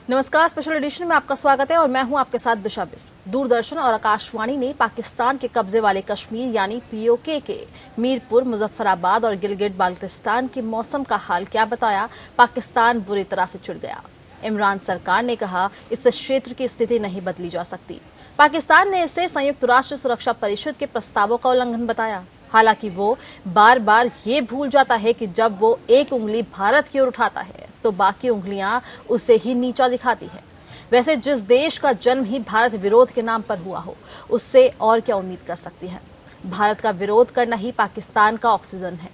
नमस्कार, special edition में आपका स्वागत है और मैं हूं आपके साथ दिशा बिस्ट। दूरदर्शन और आकाशवाणी ने पाकिस्तान के कब्जे वाले कश्मीर यानी पीओके के मीरपुर, मुजफ्फराबाद और गिलगिट बाल्टिस्तान के मौसम का हाल क्या बताया। पाकिस्तान बुरी तरह से चिढ़ गया। इमरान सरकार ने कहा इस क्षेत्र की स्थिति नहीं बदली जा सकती। पाकिस्तान ने इसे संयुक्त राष्ट्र सुरक्षा परिषद के प्रस्तावों का उल्लंघन बताया। हालांकि वो बार बार ये भूल जाता है कि जब वो एक उंगली भारत की ओर उठाता है तो बाकी उंगलियां उसे ही नीचा दिखाती है। वैसे जिस देश का जन्म ही भारत विरोध के नाम पर हुआ हो, उससे और क्या उम्मीद कर सकती है। भारत का विरोध करना ही पाकिस्तान का ऑक्सीजन है।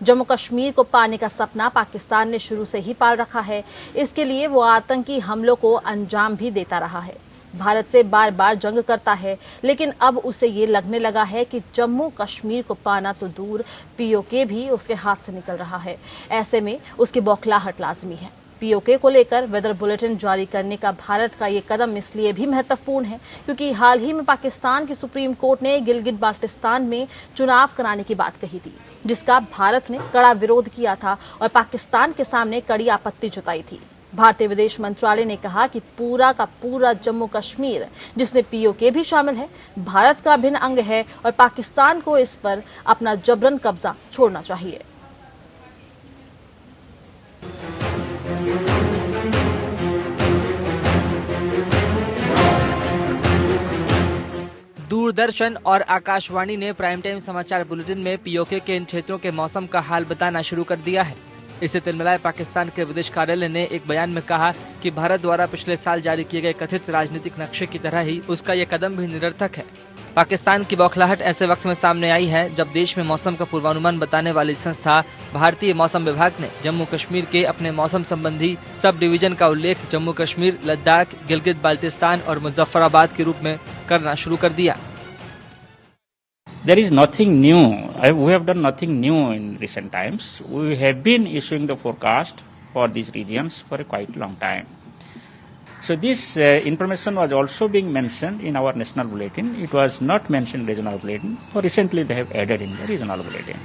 जम्मू कश्मीर को पाने का सपना पाकिस्तान ने शुरू से ही पाल रखा है। इसके लिए वो आतंकी हमलों को अंजाम भी देता रहा है। भारत से बार बार जंग करता है, लेकिन अब उसे ये लगने लगा है कि जम्मू कश्मीर को पाना तो दूर, पीओके भी उसके हाथ से निकल रहा है। ऐसे में उसकी बौखलाहट लाजमी है। पीओके को लेकर वेदर बुलेटिन जारी करने का भारत का ये कदम इसलिए भी महत्वपूर्ण है क्योंकि हाल ही में पाकिस्तान की सुप्रीम कोर्ट ने गिलगिट बाल्टिस्तान में चुनाव कराने की बात कही थी, जिसका भारत ने कड़ा विरोध किया था और पाकिस्तान के सामने कड़ी आपत्ति जताई थी। भारतीय विदेश मंत्रालय ने कहा कि पूरा का पूरा जम्मू कश्मीर, जिसमें पीओके भी शामिल है, भारत का अभिन्न अंग है और पाकिस्तान को इस पर अपना जबरन कब्जा छोड़ना चाहिए। दूरदर्शन और आकाशवाणी ने प्राइम टाइम समाचार बुलेटिन में पीओके के इन क्षेत्रों के मौसम का हाल बताना शुरू कर दिया है। इससे तिलमिलाए पाकिस्तान के विदेश कार्यालय ने एक बयान में कहा कि भारत द्वारा पिछले साल जारी किए गए कथित राजनीतिक नक्शे की तरह ही उसका ये कदम भी निरर्थक है। पाकिस्तान की बौखलाहट ऐसे वक्त में सामने आई है जब देश में मौसम का पूर्वानुमान बताने वाली संस्था भारतीय मौसम विभाग ने जम्मू कश्मीर के अपने मौसम संबंधी सब डिवीजन का उल्लेख जम्मू कश्मीर, लद्दाख, गिलगित बाल्टिस्तान और मुजफ्फराबाद के रूप में करना शुरू कर दिया। There is nothing new. We have done nothing new in recent times. We have been issuing the forecast for these regions for a quite long time. So this information was also being mentioned in our national bulletin. It was not mentioned in regional bulletin. So recently they have added in the regional bulletin.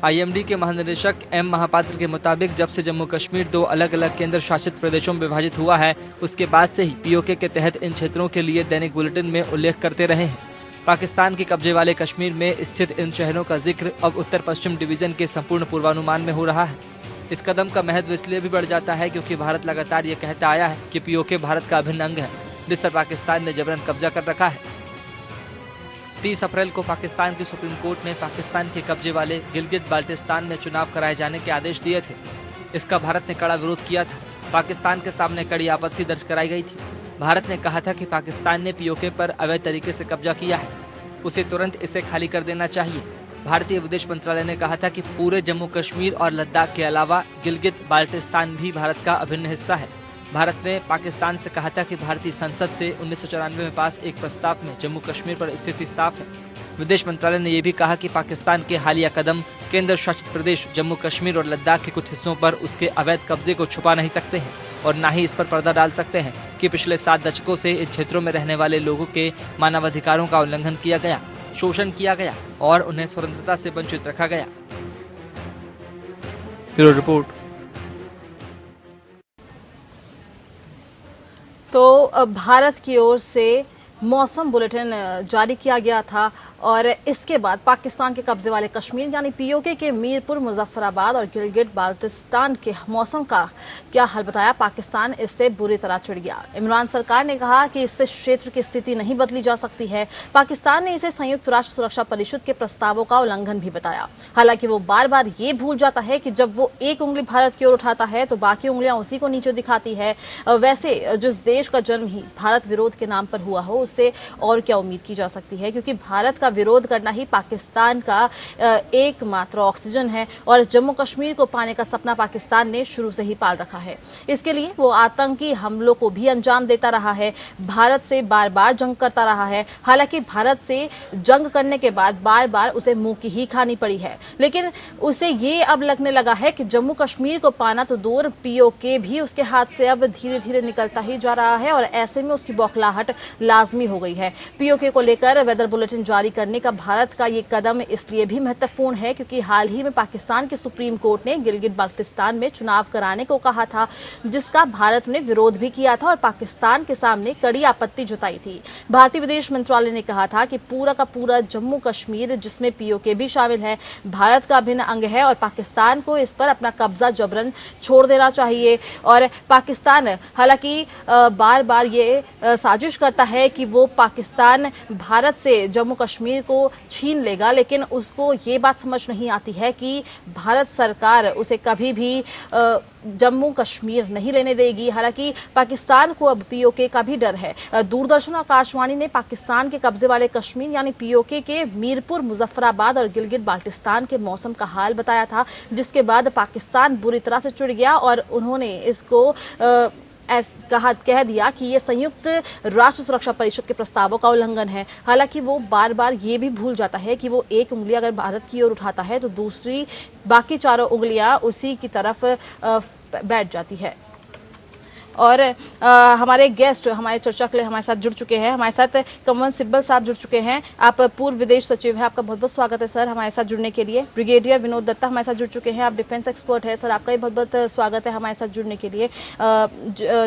IMD के महानिदेशक M Mahapatra के मुताबिक जब से जम्मू कश्मीर दो अलग अलग केंद्र शासित प्रदेशों में विभाजित हुआ है, उसके बाद से ही पीओके के तहत इन क्षेत्रों के लिए दैनिक बुलेटिन में उल्लेख करते रहे हैं। पाकिस्तान के कब्जे वाले कश्मीर में स्थित इन शहरों का जिक्र अब उत्तर पश्चिम डिवीजन के संपूर्ण पूर्वानुमान में हो रहा है। इस कदम का महत्व इसलिए भी बढ़ जाता है क्योंकि भारत लगातार ये कहता आया है कि पीओके भारत का अभिन्न अंग है, जिस पर पाकिस्तान ने जबरन कब्जा कर रखा है। 30 अप्रैल को पाकिस्तान की सुप्रीम कोर्ट ने पाकिस्तान के कब्जे वाले गिलगित बाल्टिस्तान में चुनाव कराए जाने के आदेश दिए थे। इसका भारत ने कड़ा विरोध किया था। पाकिस्तान के सामने कड़ी आपत्ति दर्ज कराई गई थी। भारत ने कहा था कि पाकिस्तान ने पीओके पर अवैध तरीके से कब्जा किया है, उसे तुरंत इसे खाली कर देना चाहिए। भारतीय विदेश मंत्रालय ने कहा था कि पूरे जम्मू कश्मीर और लद्दाख के अलावा गिलगित बाल्टिस्तान भी भारत का अभिन्न हिस्सा है। भारत ने पाकिस्तान से कहा था कि भारतीय संसद से 1994 में पास एक प्रस्ताव में जम्मू कश्मीर पर स्थिति साफ है। विदेश मंत्रालय ने यह भी कहा कि पाकिस्तान के हालिया कदम केंद्र शासित प्रदेश जम्मू कश्मीर और लद्दाख के कुछ हिस्सों पर उसके अवैध कब्जे को छुपा नहीं सकते हैं और न ही इस पर पर्दा डाल सकते हैं कि पिछले 7 दशकों से इन क्षेत्रों में रहने वाले लोगों के मानवाधिकारों का उल्लंघन किया गया, शोषण किया गया और उन्हें स्वतंत्रता से वंचित रखा गया। Bureau report. तो भारत की ओर से मौसम बुलेटिन जारी किया गया था और इसके बाद पाकिस्तान के कब्जे वाले कश्मीर यानी पीओके के मीरपुर, मुजफ्फराबाद और गिलगिट बाल्टिस्तान के मौसम का क्या हाल बताया। पाकिस्तान इससे बुरी तरह चिढ़ गया। इमरान सरकार ने कहा कि इससे क्षेत्र की स्थिति नहीं बदली जा सकती है। पाकिस्तान ने इसे संयुक्त राष्ट्र सुरक्षा परिषद के प्रस्तावों का उल्लंघन भी बताया। हालांकि वो बार बार ये भूल जाता है कि जब वो एक उंगली भारत की ओर उठाता है तो बाकी उंगलियां उसी को नीचे दिखाती है। वैसे जिस देश का जन्म ही भारत विरोध के नाम पर हुआ हो, उससे और क्या उम्मीद की जा सकती है, क्योंकि भारत का विरोध करना ही पाकिस्तान का एकमात्र ऑक्सीजन है और जम्मू कश्मीर को पाने का सपना पाकिस्तान ने शुरू से ही पाल रखा है। इसके लिए वो आतंकी हमलों को भी अंजाम देता रहा है। भारत से बार बार जंग करता रहा है। हालांकि भारत से जंग करने के बाद बार बार उसे मुंह की ही खानी पड़ी है, लेकिन उसे ये अब लगने लगा है कि जम्मू कश्मीर को पाना तो दूर, पीओके भी उसके हाथ से अब धीरे धीरे निकलता ही जा रहा है और ऐसे में उसकी बौखलाहट लाजमी लाजमी हो गई है। पीओके को लेकर वेदर बुलेटिन जारी करने का भारत का ये कदम इसलिए भी महत्वपूर्ण है क्योंकि हाल ही में पाकिस्तान के सुप्रीम कोर्ट ने गिलगिट बाल्टिस्तान में चुनाव कराने को कहा था, जिसका भारत ने विरोध भी किया था और पाकिस्तान के सामने कड़ी आपत्ति जताई थी। भारतीय विदेश मंत्रालय ने कहा था कि पूरा का पूरा जम्मू कश्मीर, जिसमें पीओके भी शामिल है, भारत का अभिन्न अंग है और पाकिस्तान को इस पर अपना कब्जा जबरन छोड़ देना चाहिए। और पाकिस्तान हालांकि बार बार ये साजिश करता है कि वो पाकिस्तान भारत से जम्मू कश्मीर को छीन लेगा, लेकिन उसको ये बात समझ नहीं आती है कि भारत सरकार उसे कभी भी जम्मू कश्मीर नहीं लेने देगी। हालांकि पाकिस्तान को अब पीओके का भी डर है। दूरदर्शन और आकाशवाणी ने पाकिस्तान के कब्जे वाले कश्मीर यानी पीओके के मीरपुर, मुजफ्फराबाद और गिलगिट बाल्टिस्तान के मौसम का हाल बताया था, जिसके बाद पाकिस्तान बुरी तरह से चिढ़ गया और उन्होंने इसको कह दिया कि ये संयुक्त राष्ट्र सुरक्षा परिषद के प्रस्तावों का उल्लंघन है। हालांकि वो बार बार ये भी भूल जाता है कि वो एक उंगली अगर भारत की ओर उठाता है तो दूसरी बाकी चारों उंगलियां उसी की तरफ बैठ जाती है। और हमारे गेस्ट हमारे चर्चा के लिए हमारे साथ जुड़ चुके हैं। हमारे साथ कंवन सिब्बल साहब जुड़ चुके हैं। आप पूर्व विदेश सचिव हैं, आपका बहुत बहुत स्वागत है सर हमारे साथ जुड़ने के लिए। ब्रिगेडियर विनोद दत्ता हमारे साथ जुड़ चुके हैं, आप डिफेंस एक्सपर्ट हैं सर, आपका भी बहुत बहुत स्वागत है हमारे साथ जुड़ने के लिए।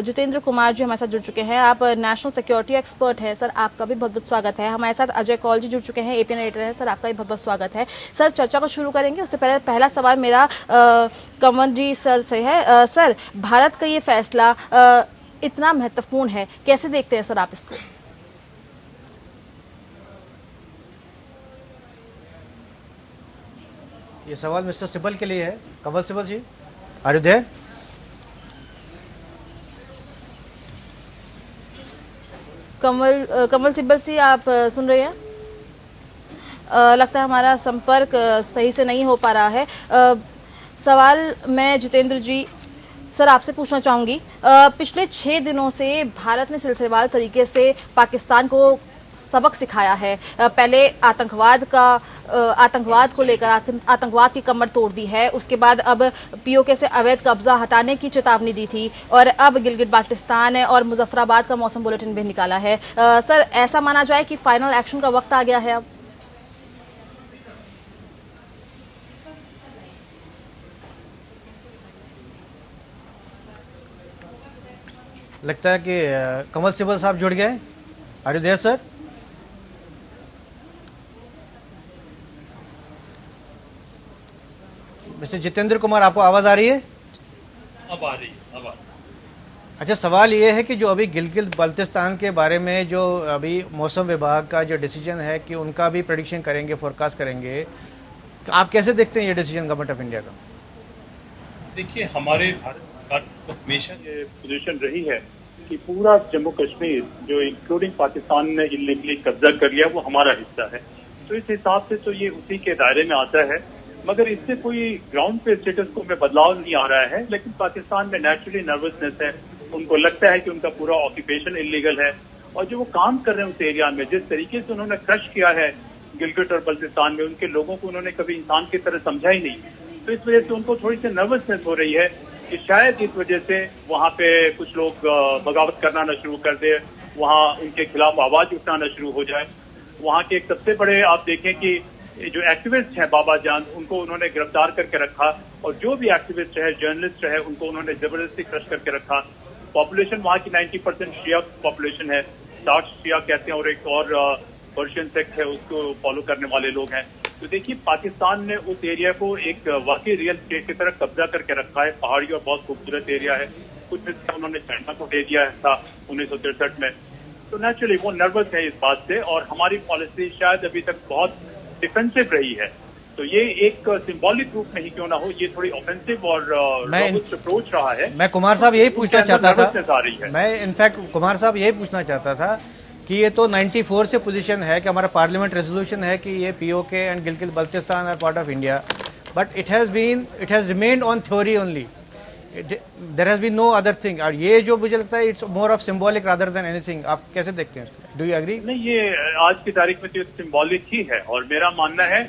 जितेंद्र कुमार जी हमारे साथ जुड़ चुके हैं, आप नेशनल सिक्योरिटी एक्सपर्ट हैं सर, आपका भी बहुत बहुत स्वागत है। हमारे साथ अजय कौल जी जुड़ चुके हैं, एपीएन एडिटर हैं सर, आपका भी बहुत बहुत स्वागत है। सर चर्चा को शुरू करेंगे, उससे पहले पहला सवाल मेरा कंवन जी सर से है। सर, भारत का ये फैसला इतना महत्वपूर्ण है, कैसे देखते हैं सर आप इसको? ये सवाल मिस्टर सिब्बल के लिए है। Kanwal Sibal ji, are you there? Kanwal Sibal ji, आप सुन रहे हैं? लगता है हमारा संपर्क सही से नहीं हो पा रहा है। सवाल मैं जितेंद्र जी सर आपसे पूछना चाहूंगी, पिछले 6 दिनों से भारत ने सिलसिलेवार तरीके से पाकिस्तान को सबक सिखाया है। पहले आतंकवाद को लेकर आतंकवाद की कमर तोड़ दी है, उसके बाद अब पीओके से अवैध कब्जा हटाने की चेतावनी दी थी और अब गिलगिट बाल्टिस्तान और मुजफ्फराबाद का मौसम बुलेटिन भी निकाला है। सर, ऐसा माना जाए कि फाइनल एक्शन का वक्त आ गया है अब? लगता है कि कंवल सिब्बल साहब जुड़ गए। Are you there sir? Mister Jitendra Kumar, आपको आवाज आ रही है? अब आ रही है, अब आ रही है। अच्छा, सवाल ये है कि जो अभी गिलगित बाल्टिस्तान के बारे में जो अभी मौसम विभाग का जो डिसीजन है कि उनका भी प्रेडिक्शन करेंगे, फोरकास्ट करेंगे, आप कैसे देखते हैं ये डिसीजन गवर्नमेंट ऑफ इंडिया का? देखिए, हमारे भारत सरकार को हमेशा ये पोजीशन रही है कि पूरा जम्मू कश्मीर जो इंक्लूडिंग पाकिस्तान ने इलीगली कब्जा कर लिया वो हमारा हिस्सा है। तो इस हिसाब से तो ये उसी के दायरे में आता है, मगर इससे कोई ग्राउंड पे स्टेटस को में बदलाव नहीं आ रहा है। लेकिन पाकिस्तान में नेचुरली नर्वसनेस है, उनको लगता है कि उनका पूरा ऑक्यूपेशन इलीगल है और जो वो काम कर रहे हैं उस एरिया में, जिस तरीके से उन्होंने क्रश किया है गिलगिट और बल्टिस्तान में, उनके लोगों को उन्होंने कभी इंसान की तरह समझा ही नहीं। तो इस वजह से उनको थोड़ी सी नर्वसनेस हो रही है कि शायद इस वजह से वहाँ पे कुछ लोग बगावत करना न शुरू कर दे, वहाँ उनके खिलाफ आवाज उठाना शुरू हो जाए। वहाँ के एक सबसे बड़े आप देखें कि जो एक्टिविस्ट हैं बाबा जान, उनको उन्होंने गिरफ्तार करके रखा और जो भी एक्टिविस्ट है, जर्नलिस्ट है, उनको उन्होंने जबरदस्ती क्रश करके रखा। पॉपुलेशन वहाँ की 90% शिया पॉपुलेशन है, 60 शिया कहते हैं और एक और पर्शियन सेक्ट है, उसको फॉलो करने वाले लोग हैं। तो देखिए, पाकिस्तान ने उस एरिया को एक वाकई रियल स्टेट की तरह कब्जा करके रखा है। पहाड़ी और बहुत खूबसूरत एरिया है, कुछ हिस्सा उन्होंने चाइना को दे दिया था 1963 में। तो नेचुरली वो नर्वस है इस बात से और हमारी पॉलिसी शायद अभी तक बहुत डिफेंसिव रही है। तो ये एक सिंबॉलिक रूप में ही क्यों ना हो, ये थोड़ी ऑफेंसिव और रोबस्ट अप्रोच रहा है। मैं कुमार साहब यही पूछना चाहता था, आ रही है। मैं इनफैक्ट कुमार साहब यही पूछना चाहता था कि ये तो 94 से पोजीशन है कि हमारा पार्लियामेंट रेजोल्यूशन है कि ये PoK and Gilgit Baltistan are part of India, but it has remained on theory only, there has been no other thing. और ये जो मुझे लगता है it's more of symbolic rather than anything. आप कैसे देखते हैं इसको? Do you agree? नहीं, ये आज की तारीख में तो सिंबॉलिक ही है और मेरा मानना है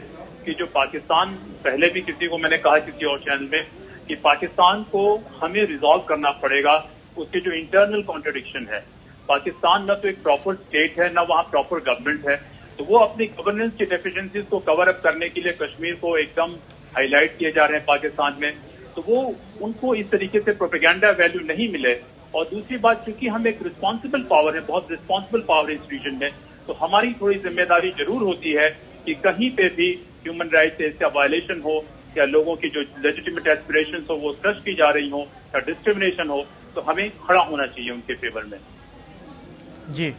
कि जो पाकिस्तान, पहले भी किसी को मैंने कहा किसी और चैनल में कि पाकिस्तान को हमें रिजॉल्व करना पड़ेगा उसके जो इंटरनल कॉन्ट्रडिक्शन है। पाकिस्तान न तो एक प्रॉपर स्टेट है, न वहाँ प्रॉपर गवर्नमेंट है। तो वो अपनी गवर्नेंस की डेफिशिएंसीज को कवर अप करने के लिए कश्मीर को एकदम हाईलाइट किए जा रहे हैं पाकिस्तान में। तो वो उनको इस तरीके से प्रोपेगेंडा वैल्यू नहीं मिले। और दूसरी बात, क्योंकि हम एक रिस्पॉन्सिबल पावर है, बहुत रिस्पॉन्सिबल पावर इस रीजन में, तो हमारी थोड़ी जिम्मेदारी जरूर होती है कि कहीं पे भी ह्यूमन राइट्स का वायलेशन हो या लोगों की जो लेजिटिमेट एस्पिरेशंस हो वो क्रश की जा रही हो या डिस्क्रिमिनेशन हो, तो हमें खड़ा होना चाहिए उनके फेवर में। जी,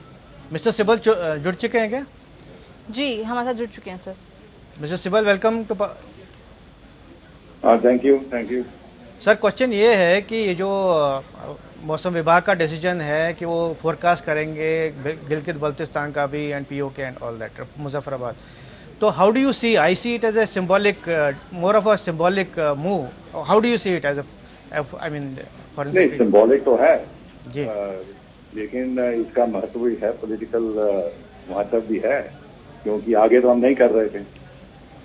मिस्टर सिबल जुड़ चुके हैं क्या? जी हमारे साथ जुड़ चुके हैं sir. Mister Sibal, welcome to. Thank you. Sir, question ये है कि ये जो मौसम विभाग का डिसीजन है कि वो फोरकास्ट करेंगे गिलगित बल्तिस्तान का भी and PoK and all that Muzaffarabad, तो how do you see? I see it as a symbolic, more of a symbolic move. How do you see it as I mean for? नहीं, symbolic तो है जी, लेकिन इसका महत्व भी है, पॉलिटिकल महत्व भी है, क्योंकि आगे तो हम नहीं कर रहे थे।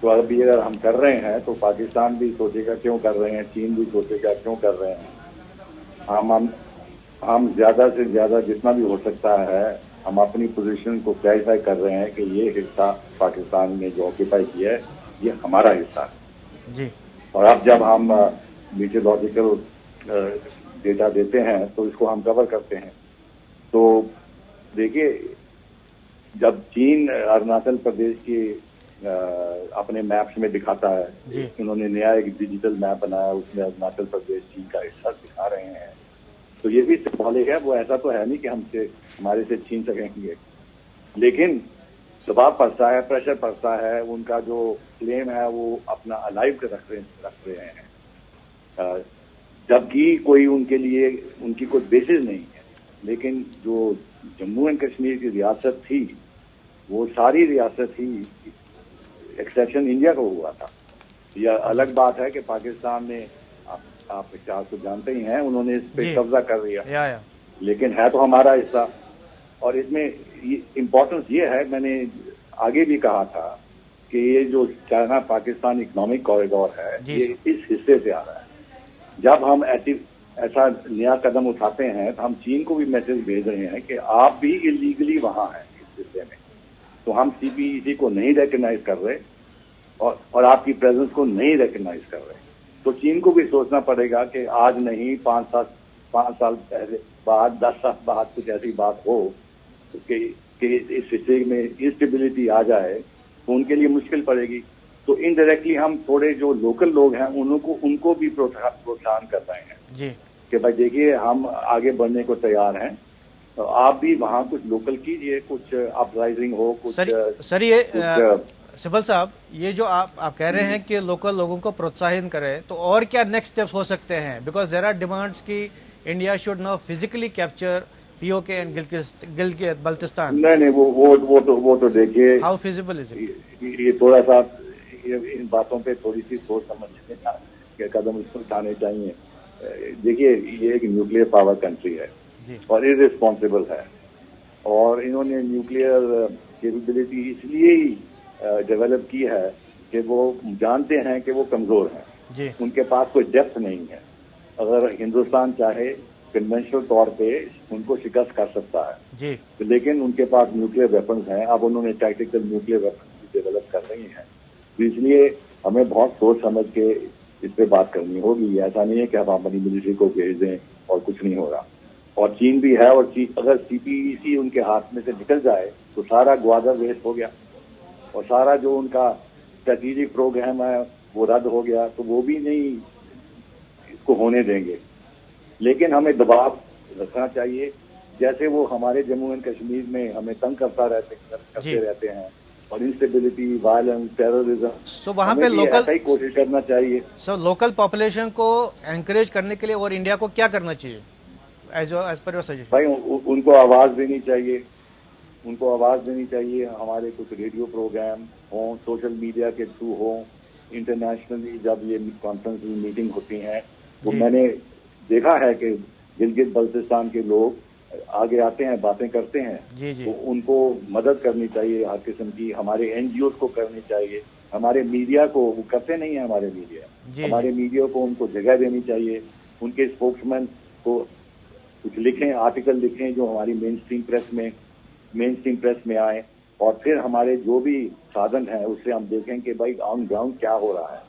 तो अभी अगर हम कर रहे हैं तो पाकिस्तान भी सोचेगा क्यों कर रहे हैं, चीन भी सोचेगा क्यों कर रहे हैं। हम ज्यादा से ज्यादा जितना भी हो सकता है हम अपनी पोजीशन को क्लैरिफाई कर रहे हैं कि ये हिस्सा पाकिस्तान ने जो ऑक्यूपाई किया है ये हमारा हिस्सा है जी। और अब जब हम मीटियोलॉजिकल डेटा देते हैं तो इसको हम कवर करते हैं। तो देखिए, जब चीन अरुणाचल प्रदेश की अपने मैप्स में दिखाता है, उन्होंने नया एक डिजिटल मैप बनाया, उसमें अरुणाचल प्रदेश चीन का हिस्सा दिखा रहे हैं, तो ये भी सिंबॉलिक है। वो ऐसा तो है नहीं कि हमसे हमारे से छीन सकेंगे, लेकिन दबाव पड़ता है, प्रेशर पड़ता है। उनका जो क्लेम है वो अपना अलाइव रख रहे हैं, जबकि कोई उनके लिए उनकी कोई बेसिस नहीं है। लेकिन जो जम्मू एंड कश्मीर की रियासत थी वो सारी रियासत ही एक्सेप्शन इंडिया को हुआ था। यह अलग बात है कि पाकिस्तान ने, आप तो जानते ही हैं, उन्होंने इस पे कब्जा कर लिया, लेकिन है तो हमारा हिस्सा। और इसमें इम्पोर्टेंस ये है, मैंने आगे भी कहा था कि ये जो चाइना पाकिस्तान इकोनॉमिक कॉरिडोर है ये इस हिस्से से आ रहा है। जब हम ऐसा नया कदम उठाते हैं तो हम चीन को भी मैसेज भेज रहे हैं कि आप भी इलीगली वहां हैं इस हिस्से में, तो हम CPEC को नहीं रिकग्नाइज कर रहे और आपकी प्रेजेंस को नहीं रिकग्नाइज कर रहे। तो चीन को भी सोचना पड़ेगा कि आज नहीं 5 साल पहले बाद, 10 साल बाद कुछ ऐसी बात हो कि इस हिस्से में इंस्टेबिलिटी आ जाए तो उनके लिए मुश्किल पड़ेगी। तो इनडायरेक्टली हम थोड़े जो लोकल लोग हैं उनको भी प्रोत्साहन कर रहे हैं जी कि भाई देखिए, हम आगे बढ़ने को तैयार हैं, तो आप भी वहाँ कुछ लोकल कीजिए, कुछ अपराइजिंग हो, कुछ सर ये सिबल साहब, ये जो आप कह रहे हैं कि लोकल लोगों को प्रोत्साहित करें, तो और क्या नेक्स्ट स्टेप्स हो सकते हैं? बिकॉज देयर आर डिमांड्स कि India should now physically capture PoK and Gilgit Baltistan. नहीं, वो तो देखिए, हाउ फिजिबल इज इट? ये थोड़ा सा इन बातों पे थोड़ी सी सोच समझ के कदम उठाने चाहिए। देखिए, ये एक न्यूक्लियर पावर कंट्री है और इररिस्पॉन्सिबल है, और इन्होंने न्यूक्लियर कैपेबिलिटी इसलिए ही डेवलप की है कि वो जानते हैं कि वो कमजोर हैं, उनके पास कोई डेप्थ नहीं है। अगर हिंदुस्तान चाहे कन्वेंशनल तौर पे उनको शिकस्त कर सकता है, लेकिन उनके पास न्यूक्लियर वेपन्स हैं। अब उन्होंने टैक्टिकल न्यूक्लियर वेपन्स भी डेवलप कर रही हैं, तो इसलिए हमें बहुत सोच समझ के इस पे बात करनी होगी। ऐसा नहीं है कि हम अपनी मिलिट्री को भेज दें और कुछ नहीं हो रहा। और चीन भी है, और अगर CPEC उनके हाथ में से निकल जाए तो सारा ग्वादर वेस्ट हो गया और सारा जो उनका स्ट्रेटेजिक प्रोग्राम है वो रद्द हो गया, तो वो भी नहीं इसको होने देंगे। लेकिन हमें दबाव रखना चाहिए, जैसे वो हमारे जम्मू एंड कश्मीर में हमें तंग करते रहते हैं, और इंस्टेबिलिटी, वायलेंस, टेररिज्म, सो वहाँ पे लोकल कोशिश करना चाहिए। सो लोकल पॉपुलेशन को एनकरेज करने के लिए और इंडिया को क्या करना चाहिए एज पर योर सजेशन? भाई उनको आवाज देनी चाहिए, हमारे कुछ रेडियो प्रोग्राम हों, सोशल मीडिया के थ्रू हों, इंटरनेशनली जब ये कॉन्फ्रेंस मीटिंग होती हैं तो मैंने देखा है कि गिलगित बल्तिस्तान के लोग आगे आते हैं, बातें करते हैं। तो उनको मदद करनी चाहिए हर किस्म की, हमारे NGOs को करनी चाहिए, हमारे मीडिया को, वो करते नहीं है हमारे मीडिया को उनको जगह देनी चाहिए, उनके स्पोक्समैन को कुछ लिखें, आर्टिकल लिखें जो हमारी मेन स्ट्रीम प्रेस में आए, और फिर हमारे जो भी साधन है उससे हम देखें कि भाई ऑन ग्राउंड क्या हो रहा है।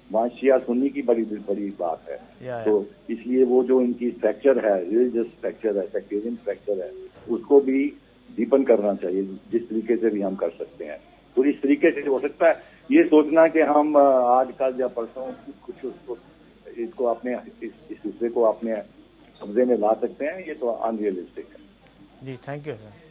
वहाँ शिया सुन्नी की बड़ी बड़ी बात है। तो इसलिए वो जो इनकी फ्रैक्चर है, रिलीजियस फ्रैक्चर है, सेक्टेरियन फ्रैक्चर है, उसको भी डीपन करना चाहिए जिस तरीके से भी हम कर सकते हैं। तो इस तरीके से हो सकता है ये सोचना कि हम आज कल या परसों कुछ इसको अपने इस हिस्से को अपने कब्जे में ला सकते हैं, ये तो अनरियलिस्टिक है। जी थैंक यू सर।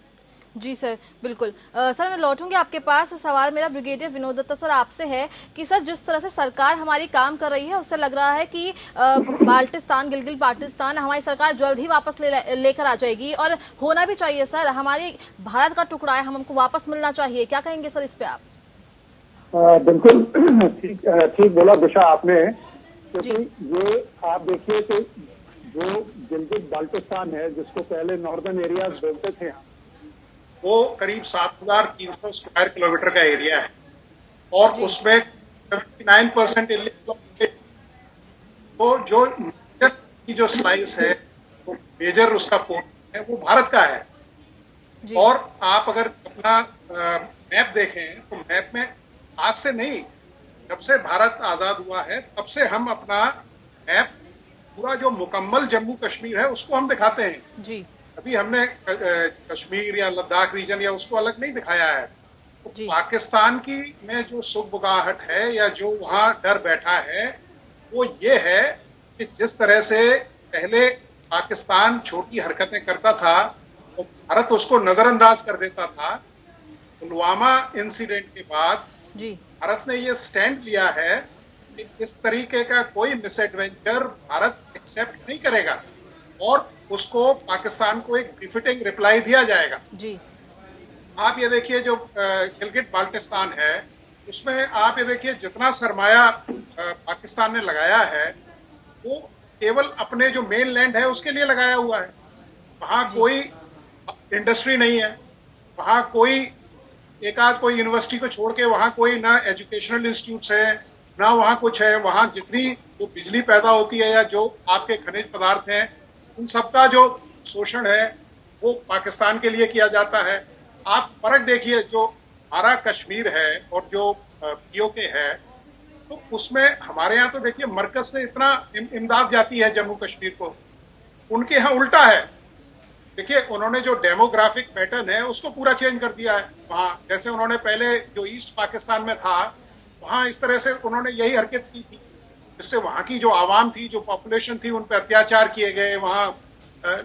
जी सर, बिल्कुल। सर मैं लौटूंगी आपके पास। सवाल मेरा ब्रिगेडियर विनोद दत्ता सर आपसे है कि सर जिस तरह से सरकार हमारी काम कर रही है उससे लग रहा है कि बाल्टिस्तान, गिलगित बाल्टिस्तान हमारी सरकार जल्द ही वापस लेकर आ जाएगी, और होना भी चाहिए सर। हमारी भारत का टुकड़ा है, हमको वापस मिलना चाहिए। क्या कहेंगे सर इस पे आप? बिल्कुल ठीक बोला दिशा आपने, क्योंकि ये आप देखिए कि जो गिलगित बाल्टिस्तान है, जिसको पहले नॉर्दर्न एरियाज बोलते थे, वो करीब 7,300 स्क्वायर किलोमीटर का एरिया है, और उसमें 79% इलीगल। तो जो की जो स्लाइस है, वो मेजर उसका पोर्शन है, वो भारत का है। और आप अगर अपना मैप देखें तो मैप में आज से नहीं, जब से भारत आजाद हुआ है तब से हम अपना मैप पूरा जो मुकम्मल जम्मू कश्मीर है उसको हम दिखाते हैं जी। अभी हमने कश्मीर या लद्दाख रीजन या उसको अलग नहीं दिखाया है। तो पाकिस्तान की में जो सुगबुगाहट है या जो वहां डर बैठा है वो ये है कि जिस तरह से पहले पाकिस्तान छोटी हरकतें करता था तो भारत उसको नजरअंदाज कर देता था। पुलवामा इंसिडेंट के बाद भारत ने ये स्टैंड लिया है कि इस तरीके का कोई मिसएडवेंचर भारत एक्सेप्ट नहीं करेगा, और उसको पाकिस्तान को एक बिफिटिंग रिप्लाई दिया जाएगा। जी। आप ये देखिए जो गिलगित बाल्टिस्तान है उसमें आप ये देखिए जितना सरमाया पाकिस्तान ने लगाया है वो केवल अपने जो मेन लैंड है उसके लिए लगाया हुआ है। वहां कोई इंडस्ट्री नहीं है, वहां कोई एक आध कोई यूनिवर्सिटी को छोड़ के वहां कोई ना एजुकेशनल इंस्टीट्यूट्स है ना वहां कुछ है। वहां जितनी जो बिजली पैदा होती है या जो आपके खनिज पदार्थ हैं उन सबका जो शोषण है वो पाकिस्तान के लिए किया जाता है। आप फर्क देखिए, जो हमारा कश्मीर है और जो पीओके है, तो उसमें हमारे यहाँ तो देखिए मरकज से इतना इमदाद जाती है जम्मू कश्मीर को, उनके यहाँ उल्टा है। देखिए उन्होंने जो डेमोग्राफिक पैटर्न है उसको पूरा चेंज कर दिया है। वहां जैसे उन्होंने पहले जो ईस्ट पाकिस्तान में था वहां इस तरह से उन्होंने यही हरकत की थी, जिससे वहां की जो आवाम थी, जो पॉपुलेशन थी, उन पर अत्याचार किए गए, वहां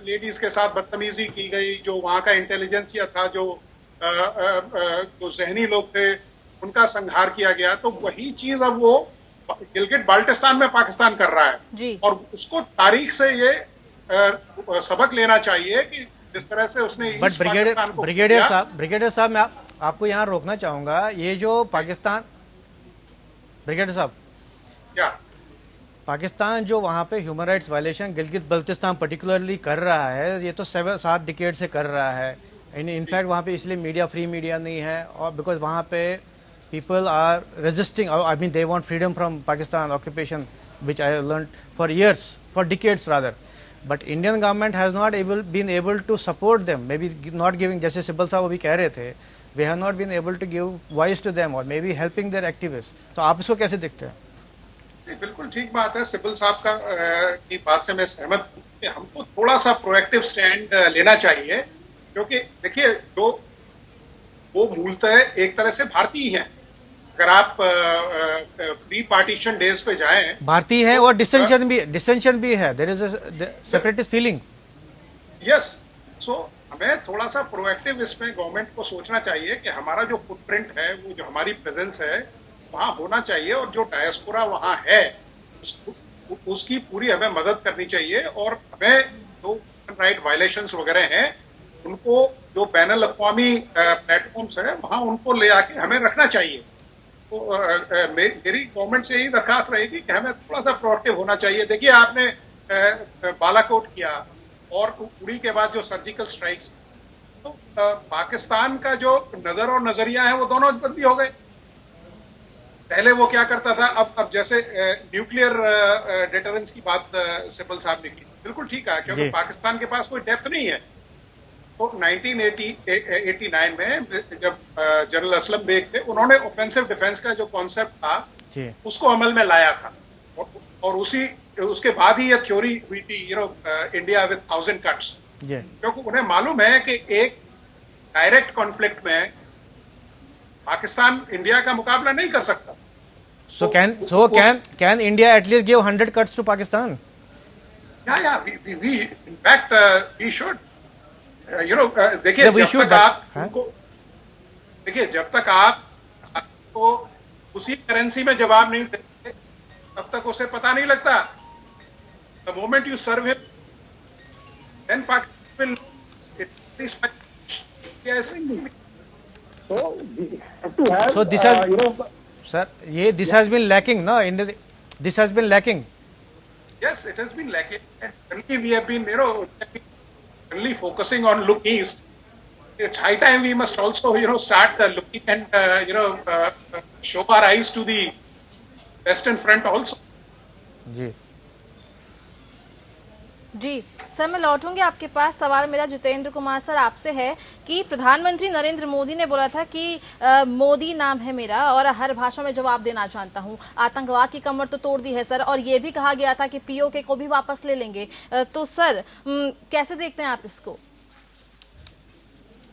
लेडीज के साथ बदतमीजी की गई, जो वहां का इंटेलिजेंसिया था, जो जहनी लोग थे उनका संहार किया गया। तो वही चीज अब वो गिलगित बाल्टिस्तान में पाकिस्तान कर रहा है और उसको तारीख से ये सबक लेना चाहिए कि जिस तरह से उसने बट ब्रिगेडियर साहब मैं आपको यहाँ रोकना चाहूंगा। ये जो पाकिस्तान, ब्रिगेडियर साहब, क्या पाकिस्तान जो वहाँ पे human rights violation Gilgit Baltistan particularly कर रहा है, ये तो 7 डिकेड से कर रहा है। इनफैक्ट वहाँ पे इसलिए मीडिया, फ्री मीडिया नहीं है, और बिकॉज वहाँ पे people are resisting, I mean they want freedom from Pakistan occupation, which I learn for years, for decades rather. But Indian government has not been able to support them, maybe not giving, जैसे सिब्बल साहब अभी कह रहे थे, we have not been able to give voice to them और maybe helping their activist. तो आप इसको कैसे देखते हैं? बिल्कुल ठीक बात है, सिब्बल साहब का की बात से मैं सहमत हूँ कि हमको थोड़ा सा प्रोएक्टिव स्टैंड लेना चाहिए, क्योंकि देखिए जो वो मूलतः एक तरह से भारतीय हैं। अगर आप प्री पार्टीशन डेज पे जाएं, भारतीय है और डिसेंशन भी है, there is a separatist feeling. Yes, so हमें थोड़ा सा प्रोएक्टिव इसमें गवर्नमेंट को सोचना चाहिए कि हमारा जो फुटप्रिंट है, वो जो हमारी प्रेजेंस है वहां होना चाहिए, और जो डायस्पोरा वहां है उसकी पूरी हमें मदद करनी चाहिए, और हमें जो ह्यूमन राइट वायलेशंस वगैरह हैं उनको जो बैनुल अक़वामी प्लेटफॉर्म्स है वहां उनको ले आके हमें रखना चाहिए। तो मेरी गवर्नमेंट से यही दरखास्त रहेगी कि हमें थोड़ा सा प्रोएक्टिव होना चाहिए। देखिए आपने बालाकोट किया और उड़ी के बाद जो सर्जिकल स्ट्राइक्स, तो पाकिस्तान का जो नजर और नजरिया है वो दोनों बदली हो गए। पहले वो क्या करता था, अब जैसे न्यूक्लियर डिटरेंस की बात सिब्बल साहब ने की, बिल्कुल ठीक है, क्योंकि पाकिस्तान के पास कोई डेप्थ नहीं है। तो 1989 में जब जनरल असलम बेग थे, उन्होंने ऑफेंसिव डिफेंस का जो कॉन्सेप्ट था उसको अमल में लाया था, और उसके बाद ही ये थ्योरी हुई थी, इंडिया विद 1000 कट्स, क्योंकि उन्हें मालूम है कि एक डायरेक्ट कॉन्फ्लिक्ट में पाकिस्तान इंडिया का मुकाबला नहीं कर सकता। So can India at least give 100 cuts to Pakistan? Yeah, we in fact we should. देखिए, जब तक आपको उसी करेंसी में जवाब नहीं देते, तब तक उसे पता नहीं लगता। The moment you serve him, then Pakistan will. So this has, sir, this has been lacking, no? This has been lacking. Yes, it has been lacking. And currently we have been, only focusing on look east. It's high time we must also, start looking and, show our eyes to the western front also. जी sir, मैं लौटूंगी आपके पास। सवाल मेरा Jitendra Kumar sir आपसे है कि प्रधानमंत्री नरेंद्र मोदी ने बोला था कि मोदी नाम है मेरा और हर भाषा में जवाब देना जानता हूं। आतंकवाद की कमर तो तोड़ दी है सर, और ये भी कहा गया था कि पीओके को भी वापस ले लेंगे। तो सर कैसे देखते हैं आप इसको?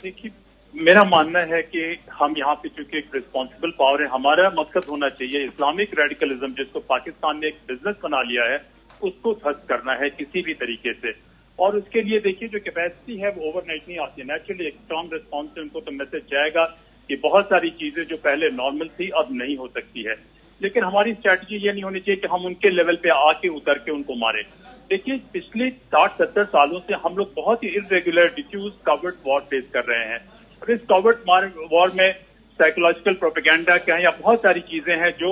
देखिए, मेरा मानना है कि हम यहाँ पे चूंकि एक रिस्पॉन्सिबल पावर है, हमारा मकसद होना चाहिए इस्लामिक रेडिकलिज्म, जिसको पाकिस्तान ने एक बिजनेस बना लिया है, उसको ध्वस्त करना है किसी भी तरीके से। और उसके लिए देखिए, जो कैपेसिटी है वो ओवरनाइट नहीं आती है। नेचुरली एक स्ट्रांग रिस्पॉन्स से उनको तो मैसेज जाएगा कि बहुत सारी चीजें जो पहले नॉर्मल थी अब नहीं हो सकती है। लेकिन हमारी स्ट्रैटेजी ये नहीं होनी चाहिए कि हम उनके लेवल पे आके उतर के उनको मारें। देखिए, पिछले 60-70 सालों से हम लोग बहुत ही irregular, diffuse, covert war face कर रहे हैं, और इस कवर्ड वॉर में साइकोलॉजिकल प्रोपेगेंडा क्या है या बहुत सारी चीजें हैं जो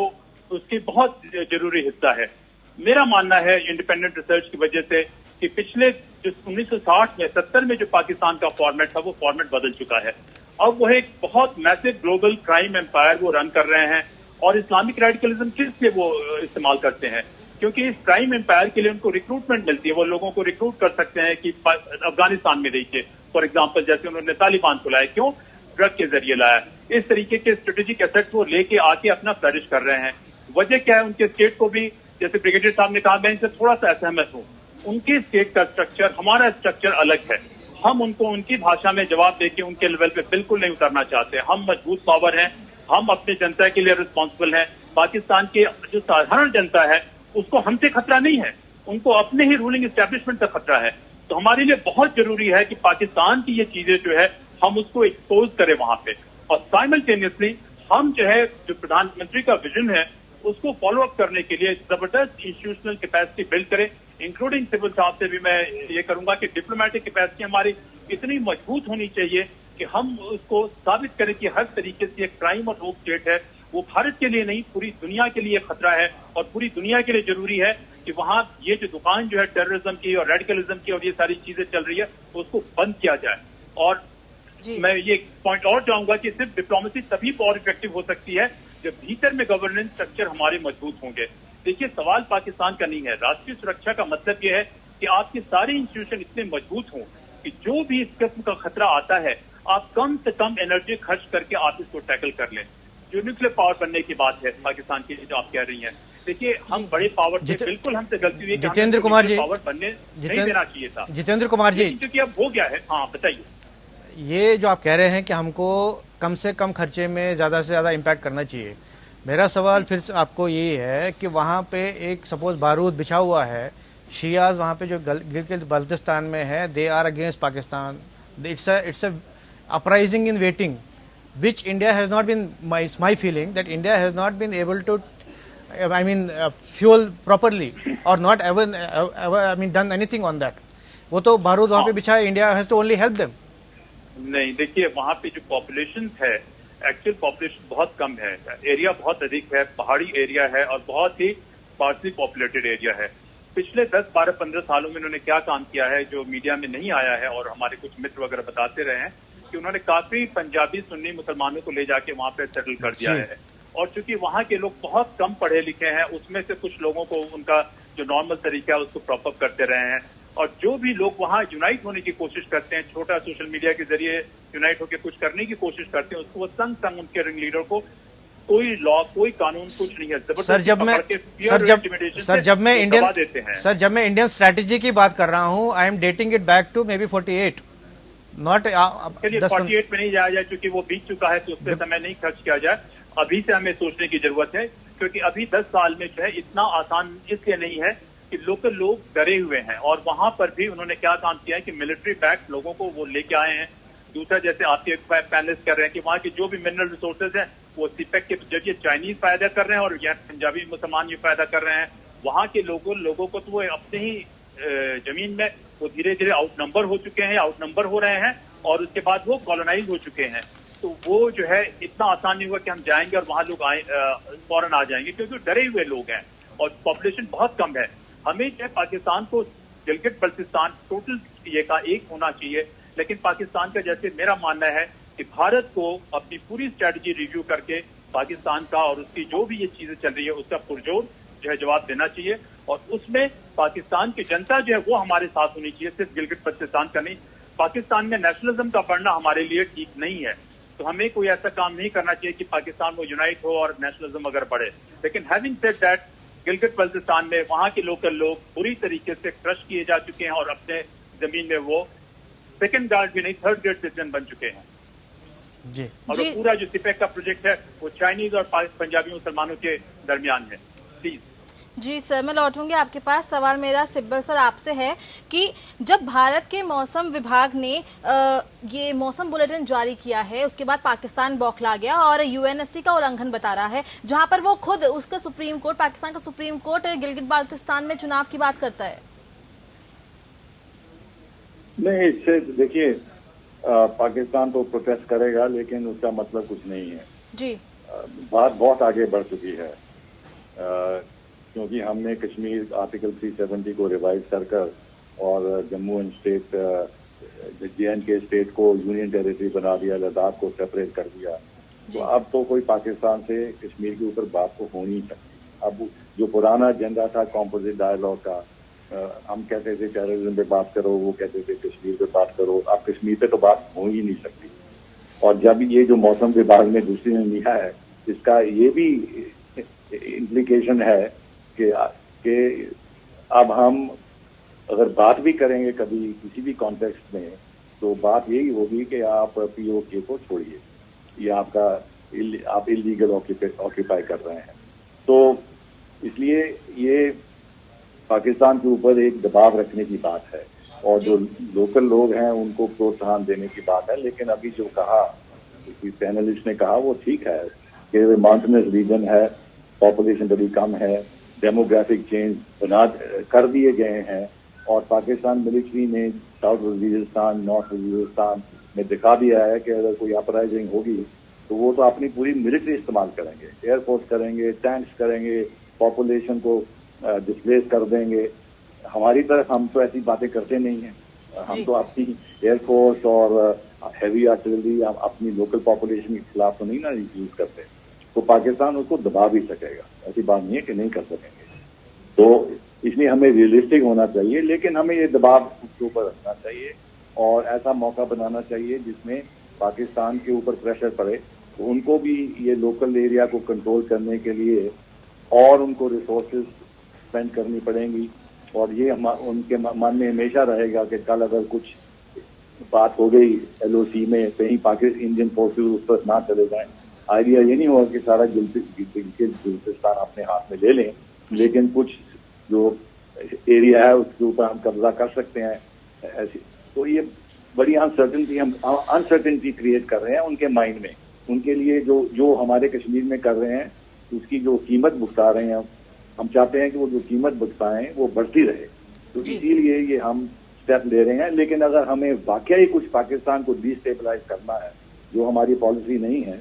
उसकी बहुत जरूरी हिस्सा है। मेरा मानना है इंडिपेंडेंट रिसर्च की वजह से कि पिछले जो 1960 में 70 में जो पाकिस्तान का फॉर्मेट था, वो फॉर्मेट बदल चुका है। अब वो एक बहुत मैसिव ग्लोबल क्राइम एम्पायर वो रन कर रहे हैं। और इस्लामिक रेडिकलिज्म किस लिए वो इस्तेमाल करते हैं? क्योंकि इस क्राइम एम्पायर के लिए उनको रिक्रूटमेंट मिलती है। वो लोगों को रिक्रूट कर सकते हैं कि अफगानिस्तान में देखिए, फॉर एग्जाम्पल, जैसे उन्होंने तालिबान को लाया, क्यों? ड्रग के जरिए लाया। इस तरीके के स्ट्रेटेजिक एसेट्स वो लेके आके अपना फ्लरिश कर रहे हैं। वजह क्या है? उनके स्टेट को भी, जैसे ब्रिगेडियर साहब ने कहा, मैं इनसे थोड़ा सा असहमत हूं। उनके स्टेट का स्ट्रक्चर, हमारा स्ट्रक्चर अलग है। हम उनको उनकी भाषा में जवाब देके उनके लेवल पे बिल्कुल नहीं उतरना चाहते। हम मजबूत पावर हैं, हम अपनी जनता के लिए रिस्पॉन्सिबल हैं। पाकिस्तान की जो साधारण जनता है उसको हमसे खतरा नहीं है, उनको अपने ही रूलिंग एस्टेब्लिशमेंट का खतरा है। तो हमारे लिए बहुत जरूरी है कि पाकिस्तान की ये चीजें जो है हम उसको एक्सपोज करें वहां पे, और साइमल्टेनियसली हम जो है, जो प्रधानमंत्री का विजन है उसको फॉलो अप करने के लिए जबरदस्त इंस्टीट्यूशनल कैपेसिटी बिल्ड करें। इंक्लूडिंग सिविल साहब से भी मैं ये करूंगा कि डिप्लोमेटिक कैपेसिटी हमारी इतनी मजबूत होनी चाहिए कि हम उसको साबित करें कि हर तरीके से एक क्राइम और रोक स्टेट है, वो भारत के लिए नहीं पूरी दुनिया के लिए खतरा है। और पूरी दुनिया के लिए जरूरी है कि वहां ये जो दुकान जो है टेररिज्म की और रेडिकलिज्म की और ये सारी चीजें चल रही है उसको बंद किया जाए। और मैं ये पॉइंट और चाहूंगा कि सिर्फ डिप्लोमेसी तभी और इफेक्टिव हो सकती है जब भीतर में गवर्नेंस स्ट्रक्चर हमारे मजबूत होंगे। देखिए, सवाल पाकिस्तान का नहीं है। राष्ट्रीय सुरक्षा का मतलब यह है कि आपके सारे इंस्टीट्यूशन इतने मजबूत हों कि जो भी इस किस्म का खतरा आता है आप कम से कम एनर्जी खर्च करके आप इसको टैकल कर लें। जो न्यूक्लियर पावर बनने की बात है पाकिस्तान की, जो आप कह रही हैं, देखिए हम बड़े पावर थे, बिल्कुल हमसे गलती हुई। जितेंद्र कुमार जी, पावर बनने नहीं देना चाहिए था। जितेंद्र कुमार जी, क्योंकि अब हो गया है। हाँ, बताइए। ये जो आप कह रहे हैं कि हमको कम से कम खर्चे में ज़्यादा से ज़्यादा इम्पैक्ट करना चाहिए, मेरा सवाल फिर से आपको ये है कि वहाँ पे एक सपोज बारूद बिछा हुआ है, शियाज वहाँ पे जो गिलगित बल्तिस्तान में है, they are against Pakistan, it's a uprising in waiting, which India has not been, my feeling that India has not been able to, fuel properly or not ever, done anything on that. वो तो बारूद वहाँ पे बिछा है, India has to only help them. नहीं, देखिए वहाँ पे जो पॉपुलेशन है, एक्चुअल पॉपुलेशन बहुत कम है, एरिया बहुत अधिक है, पहाड़ी एरिया है और बहुत ही स्पार्सली पॉपुलेटेड एरिया है। पिछले 10, 12, 15 सालों में उन्होंने क्या काम किया है जो मीडिया में नहीं आया है और हमारे कुछ मित्र वगैरह बताते रहे हैं कि उन्होंने काफी पंजाबी सुन्नी मुसलमानों को ले जाके वहां पे सेटल कर दिया है। और चूंकि वहाँ के लोग बहुत कम पढ़े लिखे हैं, उसमें से कुछ लोगों को उनका जो नॉर्मल तरीका है उसको प्रॉप अप करते रहे हैं। और जो भी लोग वहाँ यूनाइट होने की कोशिश करते हैं, छोटा सोशल मीडिया के जरिए यूनाइट होकर कुछ करने की कोशिश करते हैं, उसको वो संग संग उनके रिंग लीडर को कोई लॉ, कोई कानून कुछ नहीं है। सर जब मैं इंडियन स्ट्रैटेजी की बात कर रहा हूँ, I am dating it back to maybe 48, not 48 पे नहीं जाया जाए, क्योंकि वो बीत चुका है, तो उस पर समय नहीं खर्च किया जाए। अभी से हमें सोचने की जरूरत है, क्योंकि अभी 10 साल में जो है इतना आसान इसलिए नहीं है कि लोकल लोग डरे हुए हैं। और वहां पर भी उन्होंने क्या काम किया है कि मिलिट्री बैक लोगों को वो लेके आए हैं। दूसरा, जैसे आपके पैनलिस्ट कर रहे हैं कि वहां के जो भी मिनरल रिसोर्सेज हैं वो सीपेक के जरिए चाइनीज फायदा कर रहे हैं और यहाँ पंजाबी मुसलमान ये फायदा कर रहे हैं। वहां के लोगों को तो वो अपने ही जमीन में वो धीरे धीरे आउट नंबर हो चुके हैं, आउट नंबर हो रहे हैं, और उसके बाद वो कॉलोनाइज हो चुके हैं। तो वो जो है इतना आसान नहीं हुआ कि हम जाएंगे और वहां लोग फौरन आ जाएंगे, क्योंकि डरे हुए लोग हैं और पॉपुलेशन बहुत कम है। हमें जो है पाकिस्तान को गिलगित बल्तिस्तान टोटल ये का एक होना चाहिए, लेकिन पाकिस्तान का जैसे मेरा मानना है कि भारत को अपनी पूरी स्ट्रैटेजी रिव्यू करके पाकिस्तान का और उसकी जो भी ये चीजें चल रही है उसका पुरजोर जो है जवाब देना चाहिए। और उसमें पाकिस्तान की जनता जो है वो हमारे साथ होनी चाहिए, सिर्फ गिलगित बल्तिस्तान का नहीं। पाकिस्तान में नेशनलिज्म का बढ़ना हमारे लिए ठीक नहीं है, तो हमें कोई ऐसा काम नहीं करना चाहिए कि पाकिस्तान में यूनाइट हो और नेशनलिज्म अगर बढ़े। लेकिन having said that, Gilgit Baltistan में वहां के लोकल लोग पूरी तरीके से क्रश किए जा चुके हैं और अपने जमीन में वो सेकंड गार्ड भी नहीं, थर्ड ग्रेड सिटीजन बन चुके हैं जी। और जी। पूरा जो सिपेक का प्रोजेक्ट है वो चाइनीज और पंजाबी मुसलमानों के दरमियान है। प्लीज। जी सर, मैं लौटूंगी आपके पास। सवाल मेरा सिब्बल सर आपसे है कि जब भारत के मौसम विभाग ने ये मौसम बुलेटिन जारी किया है, उसके बाद पाकिस्तान बौखला गया और यूएनएससी का उल्लंघन बता रहा है, जहां पर वो खुद उसका सुप्रीम कोर्ट, पाकिस्तान का सुप्रीम कोर्ट गिलगित बाल्टिस्तान में चुनाव की बात करता है। नहीं, इससे देखिए पाकिस्तान तो प्रोटेस्ट करेगा, लेकिन उसका मतलब कुछ नहीं है जी। बात बहुत आगे बढ़ चुकी है, क्योंकि हमने कश्मीर आर्टिकल 370 को रिवाइज कर और Jammu and state JNK state को यूनियन टेरिटरी बना दिया, लद्दाख को सेपरेट कर दिया। तो अब तो कोई पाकिस्तान से कश्मीर के ऊपर बात तो हो नहीं सकती। अब जो पुराना एजेंडा था कॉम्पोजिट डायलॉग का, हम कहते थे टेररिज्म पे बात करो, वो कहते थे कश्मीर पे बात करो, अब कश्मीर पे तो बात हो ही नहीं सकती। और जब ये जो मौसम विभाग ने दूसरी ने लिखा है, इसका ये भी इम्प्लीकेशन है कि अब हम अगर बात भी करेंगे कभी किसी भी कॉन्टेक्स्ट में, तो बात यही होगी कि आप POK को छोड़िए, ये आप इलीगल ऑक्यूपाई कर रहे हैं। तो इसलिए ये पाकिस्तान के ऊपर एक दबाव रखने की बात है और जो लोकल लोग हैं उनको प्रोत्साहन देने की बात है। लेकिन अभी जो कहा पैनलिस्ट ने कहा वो ठीक है कि माउंटेनस रीजन है, पॉपुलेशन बड़ी कम है, डेमोग्राफिक चेंज कर दिए गए हैं और पाकिस्तान मिलिट्री ने साउथ वजीरिस्तान, नॉर्थ वजीरिस्तान में दिखा दिया है कि अगर कोई अपराइजिंग होगी तो वो तो अपनी पूरी मिलिट्री इस्तेमाल करेंगे, एयरफोर्स करेंगे, टैंक्स करेंगे, पॉपुलेशन को डिस्प्लेस कर देंगे। हमारी तरफ हम तो ऐसी बातें करते नहीं हैं, हम तो अपनी एयरफोर्स और हैवी आर्टिलरी अपनी लोकल पॉपुलेशन के खिलाफ तो नहीं ना यूज करते। तो पाकिस्तान उसको दबा भी सकेगा, ऐसी बात नहीं है कि नहीं कर सकेंगे। तो इसलिए हमें रियलिस्टिक होना चाहिए, लेकिन हमें ये दबाव उसके ऊपर रखना चाहिए और ऐसा मौका बनाना चाहिए जिसमें पाकिस्तान के ऊपर प्रेशर पड़े, तो उनको भी ये लोकल एरिया को कंट्रोल करने के लिए और उनको रिसोर्सेज स्पेंड करनी पड़ेंगी। और ये उनके मन में हमेशा रहेगा कि कल अगर कुछ बात हो गई LOC में, कहीं पाकिस्तान इंडियन फोर्सेज उस पर ना चले जाएं। आइडिया ये नहीं होगा कि सारा गिलगित-बाल्टिस्तान अपने हाथ में ले लें, लेकिन कुछ जो एरिया है उसके ऊपर हम कब्जा कर सकते हैं ऐसी। तो ये बड़ी अनसर्टेनिटी, हम अनसर्टेनिटी क्रिएट कर रहे हैं उनके माइंड में। उनके लिए जो हमारे कश्मीर में कर रहे हैं उसकी जो कीमत भुगता रहे हैं, हम चाहते हैं कि वो जो कीमत भुगताएं वो बढ़ती रहे। तो इसीलिए ये हम स्टेप ले रहे हैं। लेकिन अगर हमें वाकई कुछ पाकिस्तान को डिस्टेबलाइज करना है, जो हमारी पॉलिसी नहीं है,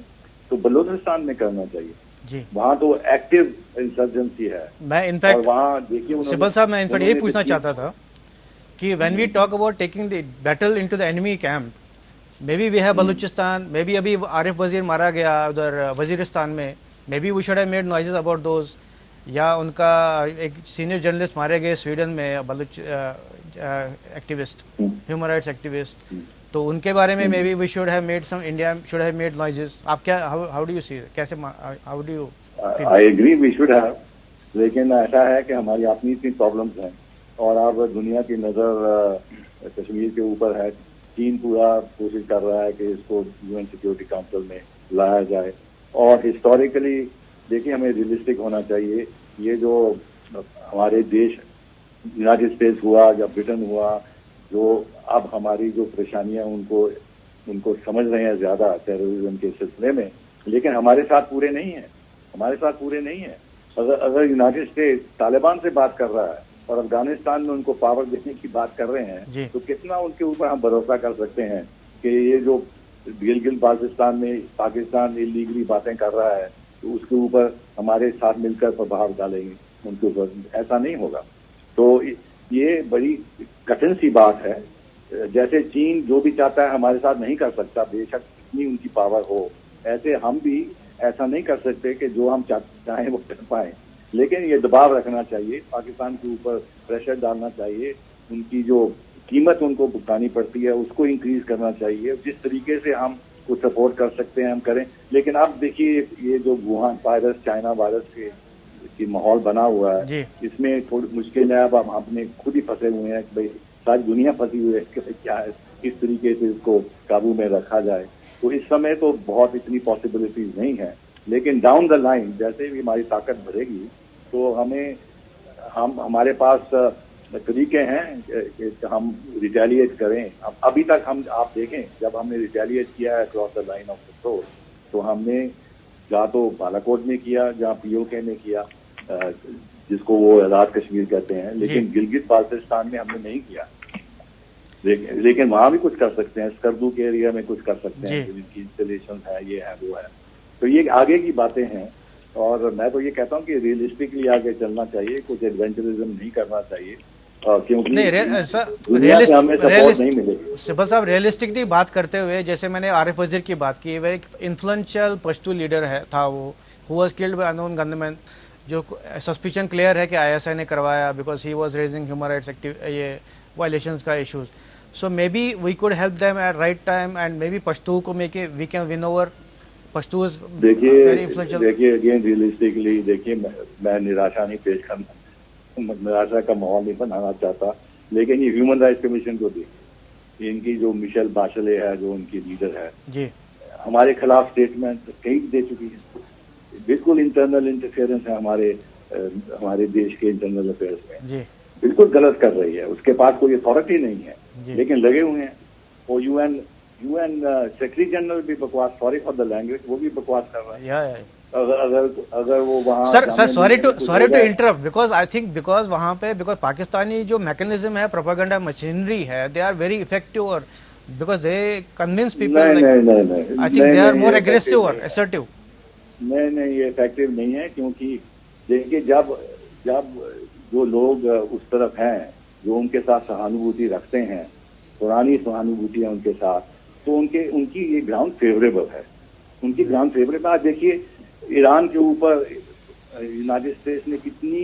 तो बलूचिस्तान में करना चाहिए जी। वहाँ तो एक्टिव इंसर्जेंसी है। मैं इनफैक्ट वहाँ देखिए सिब्बल साहब, मैं इनफैक्ट ये पूछना चाहता था कि when we talk about taking the battle into the enemy camp, maybe we have Balochistan, maybe अभी आरिफ वजीर मारा गया उधर वजीरिस्तान में, maybe we should have made noises about those, या उनका एक सीनियर जर्नलिस्ट मारे गए स्वीडन में, Baloch activist, human rights activist, तो उनके बारे में maybe we should have made some, India should have made noises. आप क्या, हाउ डू यू सी, कैसे, how do you feel? I agree, we should have, लेकिन ऐसा है कि हमारी अपनी इतनी प्रॉब्लम्स हैं और अब दुनिया की नज़र कश्मीर के ऊपर है। चीन पूरा कोशिश कर रहा है कि इसको यूएन सिक्योरिटी काउंसिल में लाया जाए, और हिस्टोरिकली देखिए हमें रियलिस्टिक होना चाहिए। ये जो हमारे देश यूनाइटेड स्टेट्स हुआ या ब्रिटेन हुआ, जो अब हमारी जो परेशानियां उनको समझ रहे हैं ज़्यादा टेररिज्म के सिलसिले में, लेकिन हमारे साथ पूरे नहीं है, हमारे साथ पूरे नहीं है। अगर यूनाइटेड स्टेट्स तालिबान से बात कर रहा है और अफगानिस्तान में उनको पावर देने की बात कर रहे हैं, तो कितना उनके ऊपर हम भरोसा कर सकते हैं कि ये जो गिलगित बाल्टिस्तान में पाकिस्तान इलीगली बातें कर रहा है, तो उसके ऊपर हमारे साथ मिलकर प्रभाव डालेंगे उनके ऊपर? ऐसा नहीं होगा। तो ये बड़ी कठिन सी बात है। जैसे चीन जो भी चाहता है हमारे साथ नहीं कर सकता, बेशक कितनी उनकी पावर हो, ऐसे हम भी ऐसा नहीं कर सकते कि जो हम चाहें वो कर पाए। लेकिन ये दबाव रखना चाहिए, पाकिस्तान के ऊपर प्रेशर डालना चाहिए, उनकी जो कीमत उनको भुगतानी पड़ती है उसको इंक्रीज करना चाहिए। जिस तरीके से हम को सपोर्ट कर सकते हैं हम करें। लेकिन अब देखिए ये जो वुहान वायरस, चाइना वायरस की माहौल बना हुआ है, इसमें थोड़ी मुश्किल है। अब हम अपने खुद ही फंसे हुए हैं कि भाई सारी दुनिया फंसी हुई है कि क्या है, किस तरीके से इसको काबू में रखा जाए। तो इस समय तो बहुत इतनी पॉसिबिलिटीज नहीं है, लेकिन डाउन द लाइन जैसे भी हमारी ताकत बढ़ेगी तो हमारे पास तरीके हैं कि हम रिटेलिएट करें। अब अभी तक आप देखें, जब हमने रिटेलिएट किया है cross the line of control, तो हमने या तो बालाकोट में किया, जहाँ पीओके ने किया, जिसको वो आजाद कश्मीर कहते हैं, लेकिन गिलगित बाल्टिस्तान में हमने नहीं किया। लेकिन वहां भी कुछ कर सकते हैं, स्कर्दू के एरिया में कुछ कर सकते हैं, जिनकी इंस्टॉलेशन है, ये है वो है। तो ये आगे की बातें हैं, और मैं तो ये कहता हूँ कि रियलिस्टिकली आगे चलना चाहिए, कुछ एडवेंचरिज्म नहीं करना चाहिए, क्योंकि सिब्बल साहब रियलिस्टिकली बात करते हुए, जैसे मैंने आरिफ वजीर की बात की, वह एक इन्फ्लुएंशियल पश्तू लीडर था, वो who was killed by unknown gunman, जो सस्पिशन क्लियर है कि आईएसआई ने करवाया because he was raising human rights ये वायलेशंस का issues. So maybe we could help them at right time, and maybe Pashtu को we can win over Pashtu. देखिए again realistically देखिए, मैं निराशा नहीं पेश करना, निराशा का माहौल नहीं बनाना चाहता, लेकिन ये ह्यूमन राइट्स कमीशन को देखिए, इनकी जो मिशेल बाशले है, जो उनकी लीडर है जी, हमारे खिलाफ स्टेटमेंट कई दे चुकी है। बिल्कुल इंटरनल इंटरफेरेंस है हमारे देश के इंटरनल अफेयर्स में जी, बिल्कुल गलत कर रही है। उसके पास कोई अथॉरिटी नहीं है, लेकिन लगे हुए हैं। और यूएन सेक्रेटरी जनरल भी बकवास, सॉरी फॉर द लैंग्वेज, वो भी बकवास कर रहा है। अगर वो वहाँ sir sorry to interrupt, because I think because वहाँ पे पाकिस्तानी जो मैकेनिज्म है, प्रोपेगेंडा मशीनरी है, दे आर वेरी इफेक्टिव, और because they convince people, I think they are more aggressive और असर्टिव। नहीं, ये इफेक्टिव नहीं है, क्योंकि देखिए जब जो लोग उस तरफ हैं, जो उनके साथ सहानुभूति रखते हैं, पुरानी सहानुभूति है उनके साथ, तो उनकी ये ग्राउंड फेवरेबल है, उनकी ग्राउंड फेवरेबल। आज देखिए ईरान के ऊपर यूनाइटेड स्टेट्स ने कितनी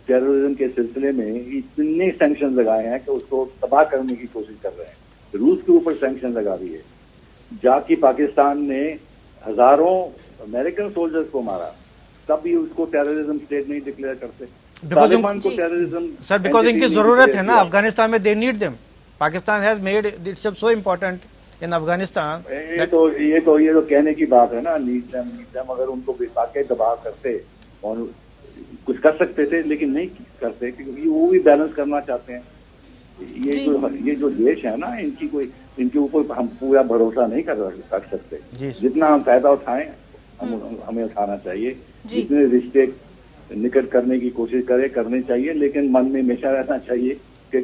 टेररिज्म के सिलसिले में इतने सैंक्शन लगाए हैं कि उसको तबाह करने की कोशिश कर रहे हैं। रूस के ऊपर सैंक्शन लगा दिए, जाके पाकिस्तान ने हजारों अमेरिकन सोल्जर्स को मारा, तब भी उसको टेररिज्म स्टेट नहीं डिक्लेयर करते। तालिबान को टेररिज्म, सर बिकॉज इनकी जरूरत है ना अफगानिस्तान में, they need them. Pakistan has made itself so important in Afghanistan. ये तो कहने की बात है ना, नीड देम। अगर उनको वाकई दबाव करते और कुछ कर सकते थे, लेकिन नहीं करते, क्योंकि वो भी बैलेंस करना चाहते हैं। ये जो देश है ना, इनके ऊपर हम पूरा भरोसा नहीं कर सकते। जितना हम फायदा उठाएं हमें उठाना चाहिए, जितने रिश्ते निकट करने की कोशिश करने चाहिए, लेकिन मन में हमेशा रहना चाहिए कि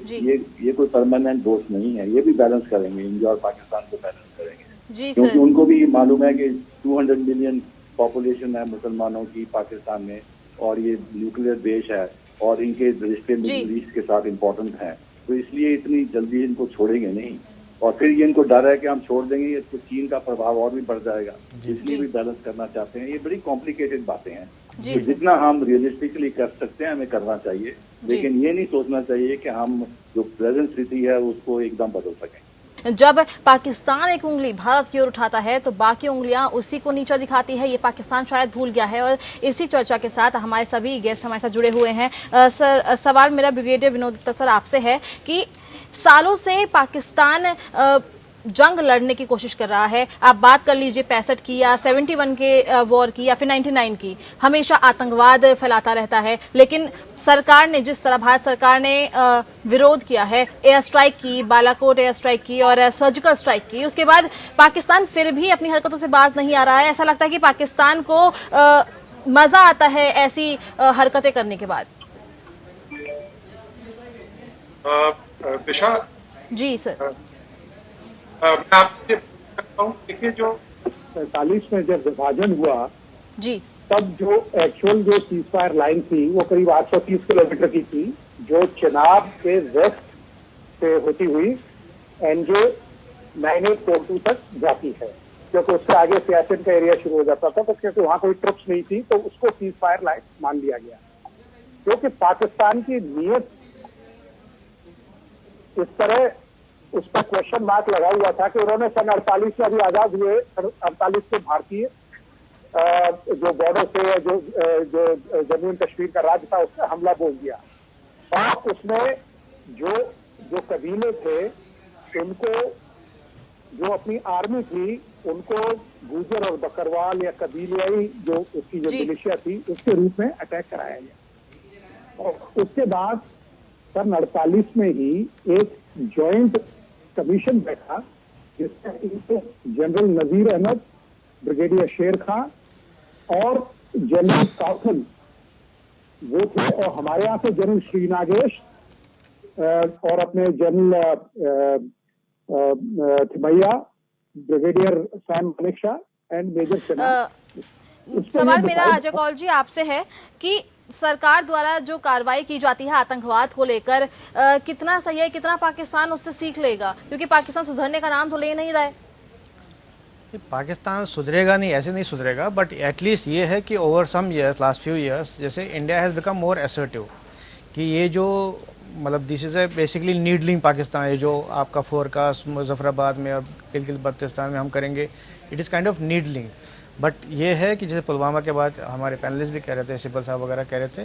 ये कोई परमानेंट दोस्त नहीं है। ये भी बैलेंस करेंगे, इंडिया और पाकिस्तान को बैलेंस करेंगे, क्योंकि उनको भी मालूम है कि 200 मिलियन पॉपुलेशन है मुसलमानों की पाकिस्तान में, और ये न्यूक्लियर देश है, और इनके रिश्ते मिडिल ईस्ट के साथ इम्पोर्टेंट हैं, तो इसलिए इतनी जल्दी इनको छोड़ेंगे नहीं। और फिर ये इनको डर है कि हम छोड़ देंगे तो चीन का प्रभाव और भी बढ़ जाएगा, इसलिए भी बैलेंस करना चाहते हैं। ये बड़ी कॉम्प्लिकेटेड बातें हैं, तो जितना हम रियलिस्टिकली कर सकते हैं हमें करना चाहिए, लेकिन ये नहीं सोचना चाहिए कि हम जो प्रेजेंट स्थिति है उसको एकदम बदल सकें। जब पाकिस्तान एक उंगली भारत की ओर उठाता है तो बाकी उंगलियां उसी को नीचा दिखाती है, ये पाकिस्तान शायद भूल गया है। और इसी चर्चा के साथ हमारे सभी गेस्ट हमारे साथ जुड़े हुए हैं। सर, सवाल मेरा ब्रिगेडियर विनोद दत्ता सर आपसे है कि सालों से पाकिस्तान जंग लड़ने की कोशिश कर रहा है। आप बात कर लीजिए 65 की या 71 के वॉर की या फिर 99 की, हमेशा आतंकवाद फैलाता रहता है। लेकिन सरकार ने जिस तरह भारत सरकार ने विरोध किया है, एयर स्ट्राइक की, बालाकोट एयर स्ट्राइक की और सर्जिकल स्ट्राइक की, उसके बाद पाकिस्तान फिर भी अपनी हरकतों से बाज नहीं आ रहा है। ऐसा लगता है कि पाकिस्तान को मजा आता है ऐसी हरकतें करने के बाद। दिशा जी सर, मैं आपसे कहता हूँ, देखिए जो 47 में जब विभाजन हुआ जी, तब जो एक्चुअल जो सीज फायर लाइन थी वो करीब 830 किलोमीटर की थी, जो चिनाब के वेस्ट से होती हुई एनजे 9842 तक जाती है, क्योंकि उससे आगे सियाचिन का एरिया शुरू हो जाता था। तो क्योंकि वहां कोई ट्रुप्स नहीं थी तो उसको सीज फायर लाइन मान लिया गया, क्योंकि पाकिस्तान की नीयत इस तरह उस पर क्वेश्चन मार्क लगा हुआ था कि उन्होंने सन 48 में अभी आजाद हुए 48 के भारतीय जो बॉर्डर से जो जम्मू एंड कश्मीर का राज्य था उस पर हमला बोल दिया, और उसमें जो कबीले थे उनको, जो अपनी आर्मी थी उनको गुजर और बकरवाल या कबीलियाई जो उसकी जो मिलिशिया थी उसके रूप में अटैक कराया गया। और उसके बाद सन 48 में ही एक जॉइंट कमीशन बैठा जिसमें जनरल नजीर अहमद, ब्रिगेडियर शेर खां और जनरल काउथन वो थे, और हमारे यहाँ से जनरल श्री नागेश और अपने general Thimayya, brigadier Sam Manekshaw and major Sinha. सवाल मेरा अजय कौल जी आपसे है कि सरकार द्वारा जो कार्रवाई की जाती है आतंकवाद को लेकर, कितना सही है, कितना पाकिस्तान उससे सीख लेगा, क्योंकि पाकिस्तान सुधरने का नाम तो ले नहीं रहा है। पाकिस्तान सुधरेगा नहीं, ऐसे नहीं सुधरेगा, बट एटलीस्ट ये है कि over some years, last few years, जैसे India has become more assertive कि ये जो मतलब this is a basically needling Pakistan, ये जो आपका फोरकास्ट मुजफ्फराबाद में और गिलगित बल्तिस्तान में हम करेंगे, it is kind of needling. But ये है कि जैसे पुलवामा के बाद हमारे पैनलिस्ट भी कह रहे थे, सिब्बल साहब वगैरह कह रहे थे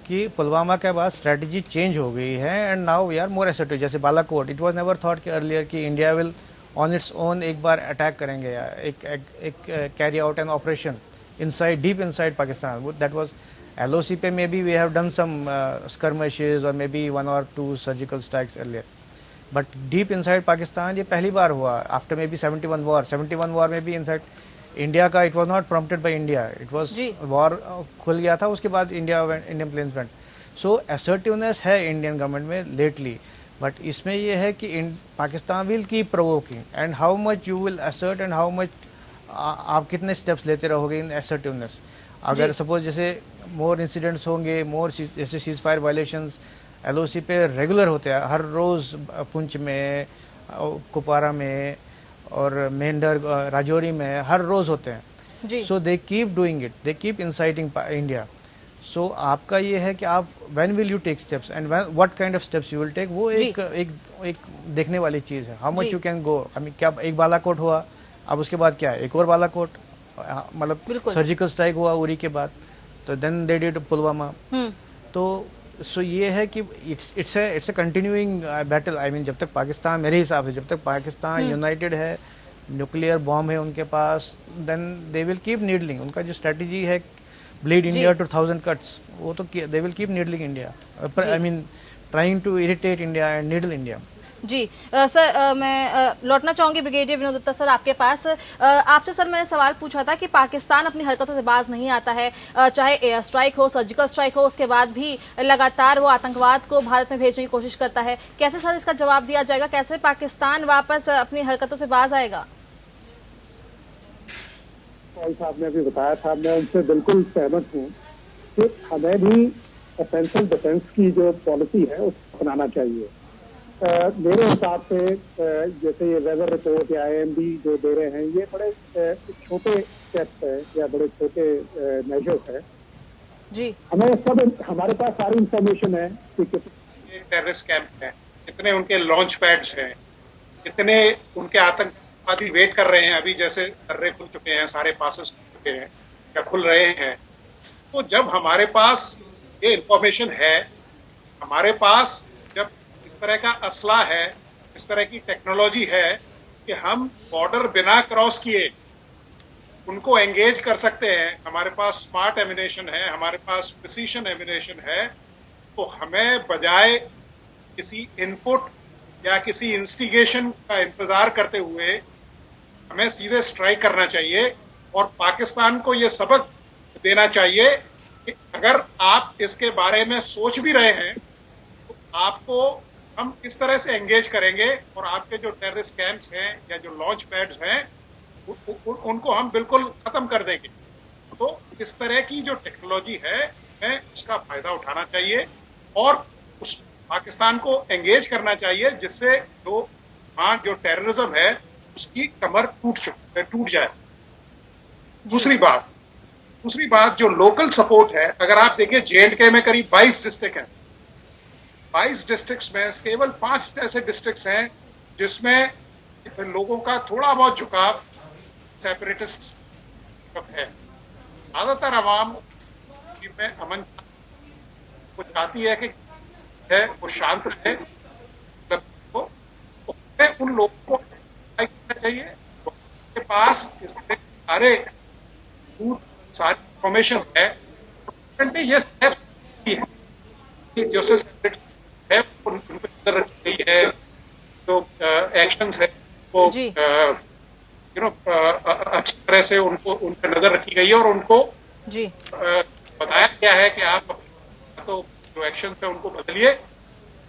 कि पुलवामा के बाद स्ट्रेटजी चेंज हो गई है and now we are more assertive. जैसे Balakot, it was never thought कि अर्लियर कि India will on its own एक बार अटैक करेंगे या एक carry out an operation inside, deep inside Pakistan. That was LOC पे maybe we have done some skirmishes और maybe 1 or 2 surgical strikes earlier, but deep inside Pakistan ये पहली बार हुआ after maybe 71 war. 71 war में भी in fact India का it was not prompted by India, it was war खुल गया था, उसके बाद इंडियन प्लेन्स वेंट। सो असर्टिवनेस है इंडियन गवर्नमेंट में लेटली, बट इसमें यह है कि Pakistan will keep provoking and how much you will assert and how much आप कितने स्टेप्स लेते रहोगे इन असर्टिवनेस। अगर सपोज जैसे मोर इंसिडेंट्स होंगे, मोर जैसे सीज फायर वायलेशंस LOC पे रेगुलर होते हैं हर रोज़, पुंछ में, कुपवारा में और मेंढर, राजौरी में हर रोज़ होते हैं। So they keep doing it, they keep inciting India. So आपका ये है कि आप when will you take steps and what kind of steps you will take, वो एक देखने वाली चीज़ है। How much you can go. I mean क्या एक बालाकोट हुआ, अब उसके बाद क्या है, एक और बालाकोट, मतलब सर्जिकल स्ट्राइक हुआ उरी के बाद, तो देन दे डिड पुलवामा। तो सो ये है कि it's a continuing battle. I mean जब तक पाकिस्तान, मेरे हिसाब से जब तक पाकिस्तान यूनाइटेड है, न्यूक्लियर बॉम्ब है उनके पास, then they will keep needling. उनका जो स्ट्रेटजी है ब्लीड इंडिया टू 1000 cuts, वो तो they will keep needling India, I mean trying to irritate India and needle India. जी सर, मैं लौटना चाहूंगी ब्रिगेडियर विनोद दत्ता सर आपके पास। आपसे सर मैंने सवाल पूछा था कि पाकिस्तान अपनी हरकतों से बाज नहीं आता है, चाहे एयर स्ट्राइक हो, सर्जिकल स्ट्राइक हो, उसके बाद भी लगातार वो आतंकवाद को भारत में भेजने की कोशिश करता है। कैसे सर इसका जवाब दिया जाएगा, कैसे पाकिस्तान वापस अपनी हरकतों से बाज आएगा? साहब ने अभी बताया था, मैं उनसे बिल्कुल सहमत हूँ कि हमें भी ऑफेंसिव डिफेंस की जो पॉलिसी है उसको अपनाना चाहिए। मेरे हिसाब से जैसे ये वेदर रिपोर्ट या IMD जो दे रहे हैं, ये बड़े छोटे स्टेप्स है या बड़े छोटे मेजर्स है। जी, हमें सब, हमारे पास सारी इंफॉर्मेशन है कि कितने टेररिस्ट कैंप हैं, कितने उनके लॉन्च पैड्स हैं, कितने उनके आतंकवादी वेट कर रहे हैं। अभी जैसे दर्रे खुल चुके हैं, सारे पासेस खुल चुके हैं या खुल रहे हैं। तो जब हमारे पास ये इंफॉर्मेशन है, हमारे पास जब इस तरह का असला है, इस तरह की टेक्नोलॉजी है कि हम बॉर्डर बिना क्रॉस किए उनको एंगेज कर सकते हैं, हमारे पास स्मार्ट एमिनेशन है, हमारे पास प्रिसीशन एमिनेशन है, तो हमें बजाय किसी इनपुट या किसी इंस्टिगेशन का इंतजार करते हुए हमें सीधे स्ट्राइक करना चाहिए। और पाकिस्तान को ये सबक देना चाहिए कि अगर आप इसके बारे में सोच भी रहे हैं तो आपको हम इस तरह से एंगेज करेंगे और आपके जो टेररिस्ट कैंप्स हैं या जो लॉन्च पैड्स हैं उनको हम बिल्कुल खत्म कर देंगे। तो इस तरह की जो टेक्नोलॉजी है हमें उसका फायदा उठाना चाहिए और उस पाकिस्तान को एंगेज करना चाहिए, जिससे जो टेररिज्म है उसकी कमर टूट जाए। दूसरी बात जो लोकल सपोर्ट है, अगर आप देखिए J&K में करीब 22 डिस्ट्रिक्ट हैं। 22 डिस्ट्रिक्ट्स में केवल 5 ऐसे डिस्ट्रिक्ट्स हैं जिसमें लोगों का थोड़ा बहुत झुकाव सेपरेटिस्ट है। ज्यादातर आवाम में अमन वो चाहती है कि वो शांत रहे। तो उन लोगों को करना चाहिए के पास इस तरह सारे इंफॉर्मेशन है, ये स्टेप्स है कि जैसे है उनको नजर रखी गई है, जो एक्शंस है वो अच्छी तरह से उन पर नजर रखी गई है और उनको जी बताया गया है कि आप तो जो एक्शन है उनको बदलिए,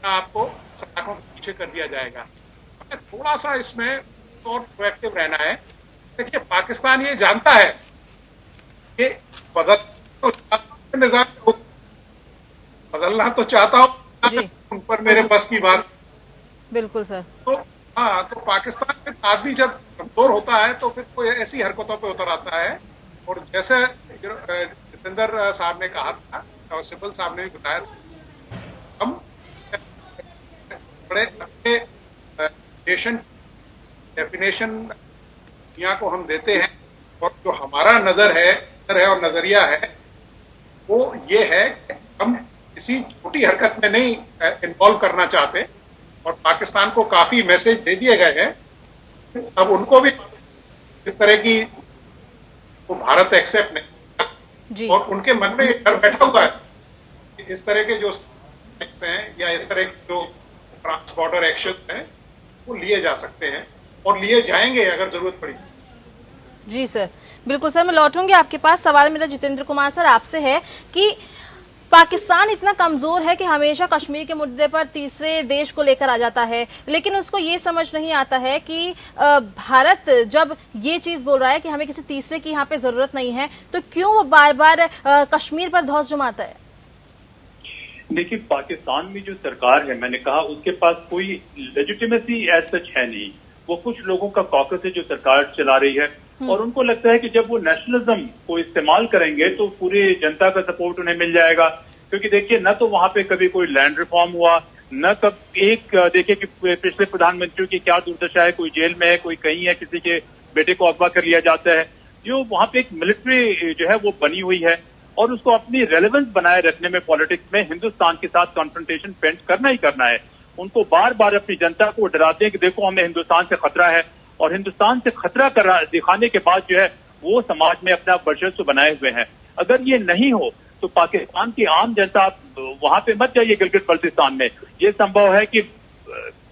आपको सलाखों के पीछे कर दिया जाएगा। हमें थोड़ा सा इसमें और प्रोएक्टिव रहना है। देखिए, पाकिस्तान ये जानता है कि निजाम बदलना तो चाहता हूं, उन पर मेरे बस की बात। बिल्कुल सर। तो तो पाकिस्तान में आदमी जब कमजोर होता है तो फिर कोई ऐसी हरकतों पे उतर आता है। और जैसे जितेंद्र साहब ने कहा था और सिब्बल साहब ने भी बताया, हम बड़े अपने नेशन डेफिनेशन दुनिया को हम देते हैं और जो हमारा नजर है और नजरिया है वो ये है कि हम किसी छोटी हरकत में नहीं इन्वॉल्व करना चाहते और पाकिस्तान को काफी मैसेज दे दिए गए हैं। अब उनको भी इस तरह की वो भारत एक्सेप्ट नहीं, और उनके मन में डर बैठा हुआ है कि इस तरह के जो हैं या इस तरह के जो ट्रांस बॉर्डर एक्शन हैं वो लिए जा सकते हैं और लिए जाएंगे अगर जरूरत पड़ी। जी सर, बिल्कुल सर, मैं लौटूंगी आपके पास। सवाल मेरा जितेंद्र कुमार सर आपसे है कि पाकिस्तान इतना कमजोर है कि हमेशा कश्मीर के मुद्दे पर तीसरे देश को लेकर आ जाता है, लेकिन उसको ये समझ नहीं आता है कि भारत जब ये चीज बोल रहा है कि हमें किसी तीसरे की यहाँ पे जरूरत नहीं है, तो क्यों वो बार बार कश्मीर पर धौंस जमाता है? देखिए, पाकिस्तान में जो सरकार है, मैंने कहा उसके पास कोई लेजिटिमेसी एज सच है नहीं। वो कुछ लोगों का कॉकस है जो सरकार चला रही है और उनको लगता है कि जब वो नेशनलिज्म को इस्तेमाल करेंगे तो पूरी जनता का सपोर्ट उन्हें मिल जाएगा। क्योंकि देखिए, न तो वहां पे कभी कोई लैंड रिफॉर्म हुआ, न कब देखिए कि पिछले प्रधानमंत्रियों की क्या दुर्दशा है, कोई जेल में है, कोई कहीं है, किसी के बेटे को अगवा कर लिया जाता है। जो वहां पे एक मिलिट्री जो है वो बनी हुई है और उसको अपनी रेलेवेंस बनाए रखने में पॉलिटिक्स में हिंदुस्तान के साथ कॉन्फ्रंटेशन पेंट करना ही करना है। उनको बार बार अपनी जनता को डराते हैं कि देखो हमें हिंदुस्तान से खतरा है, और हिंदुस्तान से खतरा दिखाने के बाद जो है वो समाज में अपना वर्चस्व बनाए हुए हैं। अगर ये नहीं हो तो पाकिस्तान की आम जनता, वहां पे मत जाइए गिलगित बल्तिस्तान में, ये संभव है कि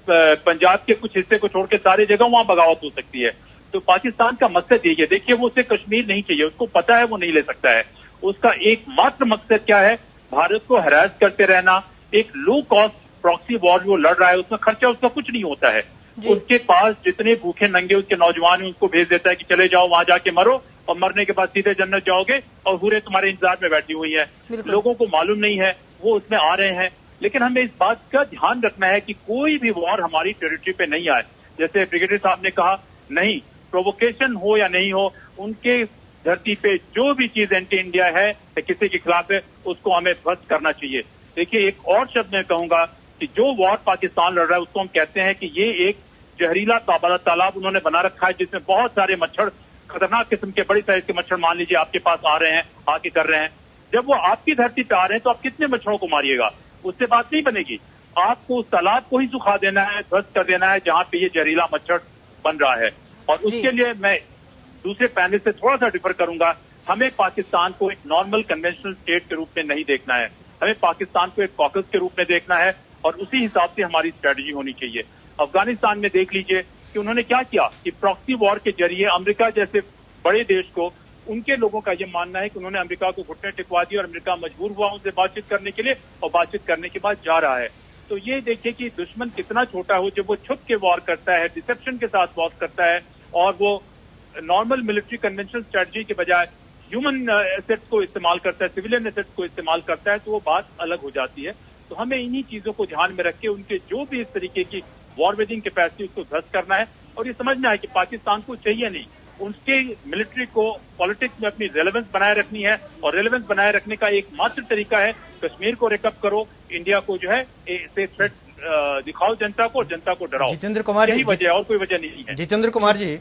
पंजाब के कुछ हिस्से को छोड़ के सारी जगह वहां बगावत हो सकती है। तो पाकिस्तान का मकसद यही है। देखिए, वो उसे कश्मीर नहीं चाहिए, उसको पता है वो नहीं ले सकता है। उसका एकमात्र मकसद क्या है? भारत को हरास करते रहना। एक लो कॉस्ट प्रॉक्सी वॉर वो लड़ रहा है, उसमें खर्चा उसका कुछ नहीं होता है। उसके पास जितने भूखे नंगे उसके नौजवान हैं उनको भेज देता है कि चले जाओ वहां जाके मरो, और मरने के बाद सीधे जन्नत जाओगे और हुरे तुम्हारे इंतजार में बैठी हुई है। लोगों को मालूम नहीं है, वो उसमें आ रहे हैं। लेकिन हमें इस बात का ध्यान रखना है कि कोई भी वॉर हमारी टेरिटरी पे नहीं आए। जैसे ब्रिगेडियर साहब ने कहा, नहीं, प्रोवोकेशन हो या नहीं हो, उनके धरती पे जो भी चीज एंटी इंडिया है या किसी के खिलाफ है, उसको हमें ध्वस्त करना चाहिए। देखिए, एक और शब्द मैं कहूंगा कि जो वॉर पाकिस्तान लड़ रहा है उसको हम कहते हैं कि ये एक जहरीला तालाब उन्होंने बना रखा है, जिसमें बहुत सारे मच्छर, खतरनाक किस्म के बड़ी साइज के मच्छर मान लीजिए आपके पास आ रहे हैं, आके कर रहे हैं। जब वो आपकी धरती पे आ रहे हैं तो आप कितने मच्छरों को मारिएगा? उससे बात नहीं बनेगी। आपको उस तालाब को ही सुखा देना है, ध्वस्त कर देना है जहां पे ये जहरीला मच्छर बन रहा है। और उसके लिए मैं दूसरे पैनल से थोड़ा सा डिफर करूंगा। हमें पाकिस्तान को एक नॉर्मल कन्वेंशनल स्टेट के रूप में नहीं देखना है, हमें पाकिस्तान को एक कॉकस के रूप में देखना है और उसी हिसाब से हमारी स्ट्रेटजी होनी चाहिए। अफगानिस्तान में देख लीजिए कि उन्होंने क्या किया कि प्रॉक्सी वॉर के जरिए अमेरिका जैसे बड़े देश को, उनके लोगों का यह मानना है कि उन्होंने अमेरिका को घुटने टिकवा दिया और अमेरिका मजबूर हुआ उनसे बातचीत करने के लिए, और बातचीत करने के बाद जा रहा है। तो ये देखिए कि दुश्मन कितना छोटा हो जब वो छुप के वॉर करता है, डिसेप्शन के साथ वॉर करता है, और वो नॉर्मल मिलिट्री कन्वेंशनल स्ट्रेटजी के बजाय ह्यूमन एसेट्स को इस्तेमाल करता है, सिविलियन एसेट्स को इस्तेमाल करता है, तो वो बात अलग हो जाती है। तो हमें इन्हीं चीजों को ध्यान में रख के उनके जो भी इस तरीके की वॉर वेजिंग कैपेसिटी उसको ध्वस्त करना है, और ये समझना है कि पाकिस्तान को चाहिए नहीं, उसके मिलिट्री को पॉलिटिक्स में अपनी रेलेवेंस बनाए रखनी है, और रेलेवेंस बनाए रखने का एकमात्र तरीका है कश्मीर को रिकअप करो, इंडिया को जो है से थ्रेट दिखाओ जनता को, और जनता को डराओ। जितेंद्र कुमार, यही वजह है और कोई वजह नहीं है। जितेंद्र कुमार जी,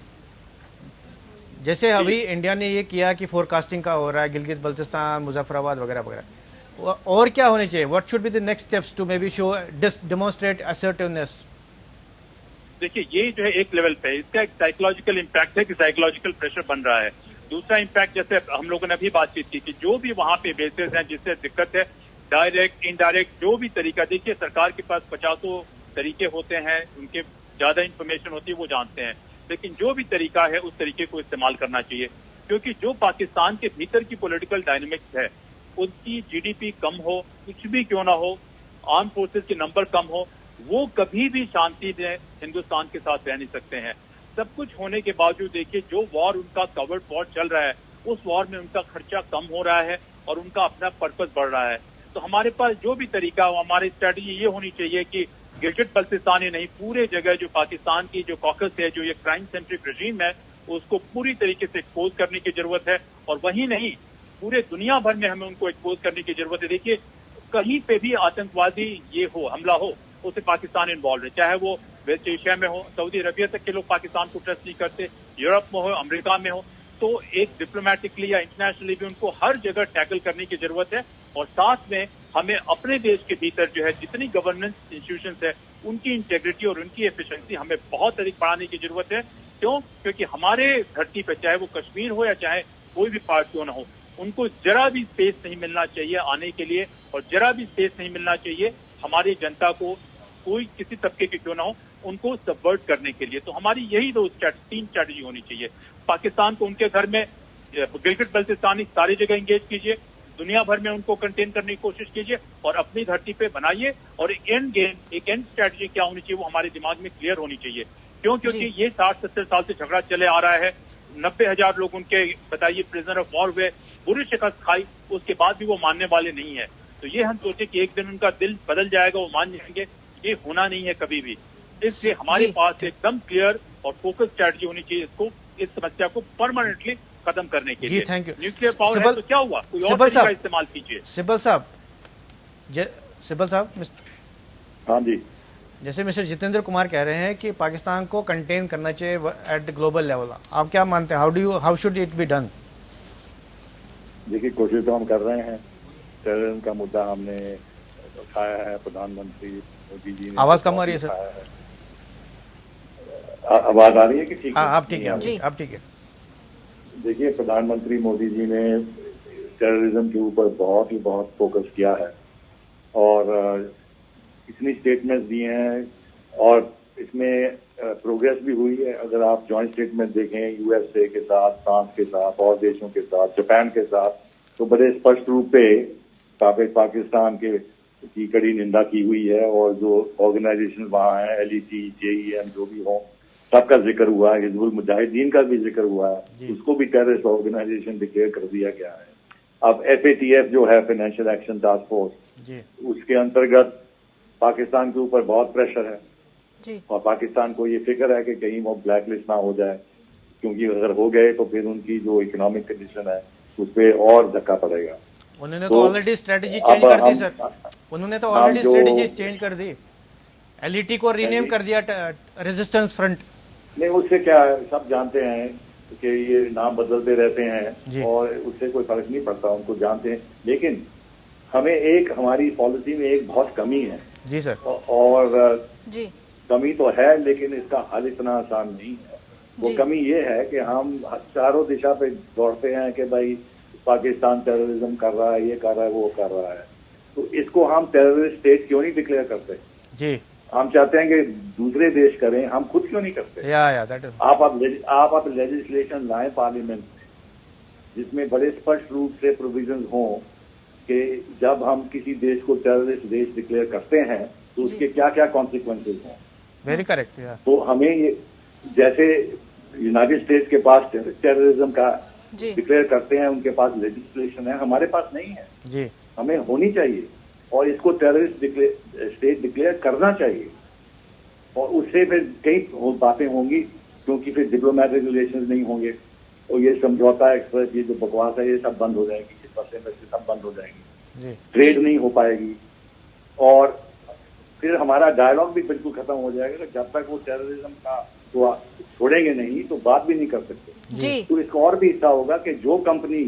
जैसे अभी इंडिया ने ये किया कि फोरकास्टिंग का हो रहा है, गिलगित बल्तिस्तान, मुजफ्फराबाद वगैरह वगैरह, और क्या होने चाहिए? What should be the next steps to maybe show demonstrate assertiveness? देखिए, ये जो है एक लेवल पे इसका एक साइकोलॉजिकल इम्पैक्ट है कि साइकोलॉजिकल प्रेशर बन रहा है। दूसरा इम्पैक्ट, जैसे हम लोगों ने अभी बातचीत की कि जो भी वहां पे बेसेस हैं जिससे दिक्कत है, डायरेक्ट इनडायरेक्ट जो भी तरीका, देखिए सरकार के पास 50 तरीके होते हैं, उनके ज्यादा इंफॉर्मेशन होती है, वो जानते हैं, लेकिन जो भी तरीका है उस तरीके को इस्तेमाल करना चाहिए। क्योंकि जो पाकिस्तान के भीतर की पॉलिटिकल डायनेमिक्स है, उसकी जीडीपी कम हो, कुछ भी क्यों ना हो, आर्म फोर्सेस के नंबर कम हो, वो कभी भी शांति में हिंदुस्तान के साथ रह नहीं सकते हैं। सब कुछ होने के बावजूद देखिए जो वॉर उनका कवर्ड वॉर चल रहा है, उस वॉर में उनका खर्चा कम हो रहा है और उनका अपना पर्पस बढ़ रहा है। तो हमारे पास जो भी तरीका हो, हमारी स्ट्रेटजी ये होनी चाहिए कि गिलगित बल्तिस्तान ही नहीं, पूरे जगह जो पाकिस्तान की जो कॉकस है, जो ये क्राइम सेंट्रिक रेजीम है, उसको पूरी तरीके से एक्सपोज करने की जरूरत है। और वही नहीं, पूरे दुनिया भर में हमें उनको एक्सपोज करने की जरूरत है। देखिए, कहीं पे भी आतंकवादी ये हो, हमला हो, उससे पाकिस्तान इन्वॉल्व है, चाहे वो वेस्ट एशिया में हो, सऊदी अरबिया तक के लोग पाकिस्तान को ट्रस्ट नहीं करते, यूरोप में हो, अमेरिका में हो, तो एक डिप्लोमेटिकली या इंटरनेशनली भी उनको हर जगह टैकल करने की जरूरत है। और साथ में हमें अपने देश के भीतर जो है जितनी गवर्नेंस इंस्टीट्यूशंस है, उनकी इंटेग्रिटी और उनकी एफिशिएंसी हमें बहुत अधिक बढ़ाने की जरूरत है। क्यों? क्योंकि हमारे धरती पर, चाहे वो कश्मीर हो या चाहे कोई भी पार्ट क्यों ना हो, उनको जरा भी स्पेस नहीं मिलना चाहिए आने के लिए, और जरा भी स्पेस नहीं मिलना चाहिए हमारी जनता को, कोई किसी तबके के क्यों ना हो, उनको सबवर्ट करने के लिए। तो हमारी यही तीन स्ट्रैटेजी होनी चाहिए। पाकिस्तान को उनके घर में, गिलगित बल्तिस्तान सारी जगह एंगेज कीजिए, दुनिया भर में उनको कंटेन करने की कोशिश कीजिए, और अपनी धरती पे बनाइए। और एक एंड गेम, एक एंड स्ट्रैटेजी क्या होनी चाहिए वो हमारे दिमाग में क्लियर होनी चाहिए। क्यों? क्योंकि ये 60-70 साल से झगड़ा चले आ रहा है, 90,000 लोग उनके बताइए प्रिजनर ऑफ वॉर हुए, बुरी शिकस्त खाई, उसके बाद भी वो मानने वाले नहीं है। तो ये हम सोचे कि एक दिन उनका दिल बदल जाएगा, वो मान जाएंगे, ये होना नहीं है कभी भी। इसलिए हमारे पास एकदम क्लियर और फोकस स्ट्रैटेजी होनी चाहिए इसको, इस समस्या को परमानेंटली खत्म करने के लिए। Thank you. न्यूक्लियर पावर है तो क्या हुआ, कोई और तरीका इस्तेमाल कीजिए। सिब्बल साहब, हाँ जी, जैसे मिस्टर जितेंद्र कुमार कह रहे हैं कि पाकिस्तान को कंटेन करना चाहिए एट द ग्लोबल लेवल, आप क्या मानते हैं? How should it be done? देखिए, कोशिश तो हम कर रहे हैं। टेररिज्म का मुद्दा हमने उठाया है, प्रधानमंत्री मोदी जी ने आवाज कम आ रही है सर। आवाज आ रही है कि ठीक है? आप ठीक है, आप ठीक है। देखिए, प्रधानमंत्री मोदी जी ने टेररिज्म के ऊपर बहुत फोकस किया है, और इतनी स्टेटमेंट्स दी हैं, और इसमें प्रोग्रेस भी हुई है। अगर आप जॉइंट स्टेटमेंट देखें यूएसए के साथ, फ्रांस के साथ, और देशों के साथ, जापान के साथ, तो बड़े स्पष्ट रूप पे पाकिस्तान की कड़ी निंदा की हुई है। और जो ऑर्गेनाइजेशन वहाँ हैं, एलईटी, जेईएम, जो भी हो, सबका जिक्र हुआ है। हिजबुल मुजाहिदीन का भी जिक्र हुआ है, उसको भी टेररिस्ट ऑर्गेनाइजेशन डिक्लेयर कर दिया गया है। अब FATF जो है, फाइनेंशियल एक्शन टास्क फोर्स, उसके अंतर्गत पाकिस्तान के ऊपर बहुत प्रेशर है जी और पाकिस्तान को ये फिक्र है कि कहीं वो ब्लैक लिस्ट ना हो जाए, क्योंकि अगर हो गए तो फिर उनकी जो इकोनॉमिक कंडीशन है उस पर और धक्का पड़ेगा। उन्होंने तो ऑलरेडी स्ट्रेटेजी चेंज कर दी सर, उन्होंने तो ऑलरेडी स्ट्रेटेजी चेंज कर दी, एलईटी को रीनेम कर दिया रेजिस्टेंस फ्रंट। नहीं, उससे क्या है, सब जानते हैं कि ये नाम बदलते रहते हैं और उससे कोई फर्क नहीं पड़ता, उनको जानते हैं। लेकिन हमें एक, हमारी पॉलिसी में एक बहुत कमी है जी सर, और जी कमी तो है लेकिन इसका हल इतना आसान नहीं है। वो कमी ये है कि हम चारों दिशा पे दौड़ते हैं कि भाई पाकिस्तान टेररिज्म कर रहा है, ये कर रहा है, वो कर रहा है, तो इसको हम टेररिस्ट स्टेट क्यों नहीं डिक्लेयर करते जी? हम चाहते हैं कि दूसरे देश करें, हम खुद क्यों नहीं करते? दैट इज, आप लेजिस्लेशन लाएं पार्लियामेंट में जिसमें बड़े स्पष्ट रूप से प्रोविजन हों कि जब हम किसी देश को टेररिस्ट देश डिक्लेयर करते हैं तो उसके क्या क्या कॉन्सिक्वेंसेज हों। Very correct. तो हमें ये, जैसे यूनाइटेड स्टेट्स के पास टेररिज्म का डिक्लेयर करते हैं, उनके पास लेजिस्लेशन है, हमारे पास नहीं है जी। हमें होनी चाहिए और इसको टेररिस्ट स्टेट डिक्लेयर करना चाहिए और उससे फिर कई बातें होंगी, क्योंकि फिर डिप्लोमेटिक रिलेशंस नहीं होंगे और ये समझौता एक्सप्रेस, ये जो बकवास है, ये सब बंद हो जाएगी, इस मसले में से सब बंद हो जाएगी, ट्रेड नहीं हो पाएगी और फिर हमारा डायलॉग भी बिल्कुल खत्म हो जाएगा। जब तक वो टेररिज्म का तो छोड़ेंगे नहीं तो बात भी नहीं कर सकते जी। तो इसका और भी हिस्सा होगा कि जो कंपनी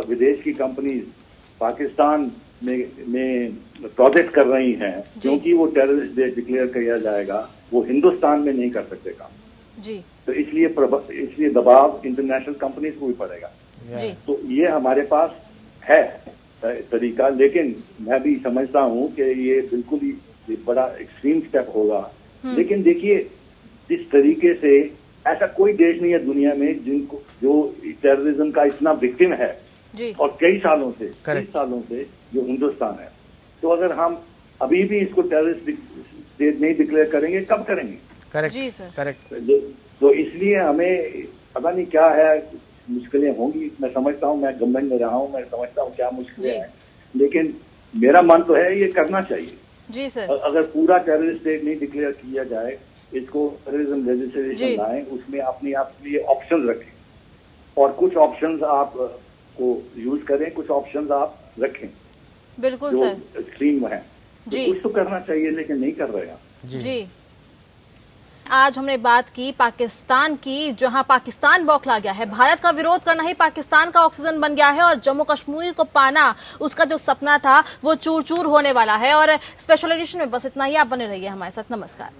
विदेश की कंपनीज पाकिस्तान में प्रोजेक्ट कर रही हैं, क्योंकि वो टेररिस्ट देश डिक्लेयर किया जाएगा, वो हिंदुस्तान में नहीं कर सकते काम जी। तो इसलिए दबाव इंटरनेशनल कंपनीज को भी पड़ेगा जी। तो ये हमारे पास है तरीका, लेकिन मैं भी समझता हूँ कि ये बिल्कुल ही बड़ा एक्सट्रीम स्टेप होगा। लेकिन देखिए, इस तरीके से ऐसा कोई देश नहीं है दुनिया में जिनको जो टेररिज्म का इतना विक्टिम है जी। और कई सालों से जो हिंदुस्तान है। तो अगर हम अभी भी इसको टेररिस्ट स्टेट नहीं डिक्लेयर करेंगे, कब करेंगे? करेक्ट जी सर, करेक्ट। तो इसलिए हमें पता नहीं क्या है, मुश्किलें होंगी, मैं समझता हूँ, मैं गवर्नमेंट में रहा हूँ, मैं समझता हूँ क्या मुश्किलें हैं, लेकिन मेरा मन तो है ये करना चाहिए जी सर। अगर पूरा टेररिस्ट स्टेट नहीं डिक्लेयर किया जाए, इसको टेररिज्म लेजिस्लेशन लाएं, उसमें अपने आप के लिए ऑप्शंस रखें और कुछ ऑप्शंस आप को यूज करें, कुछ ऑप्शंस आप रखें बिल्कुल जो सर एक्सट्रीम है। जी। तो कुछ तो करना चाहिए लेकिन नहीं कर रहे हैं जी। आज हमने बात की पाकिस्तान की, जहां पाकिस्तान बौखला गया है, भारत का विरोध करना ही पाकिस्तान का ऑक्सीजन बन गया है और जम्मू कश्मीर को पाना, उसका जो सपना था वो चूर चूर होने वाला है। और स्पेशल एडिशन में बस इतना ही। आप बने रहिए हमारे साथ। नमस्कार।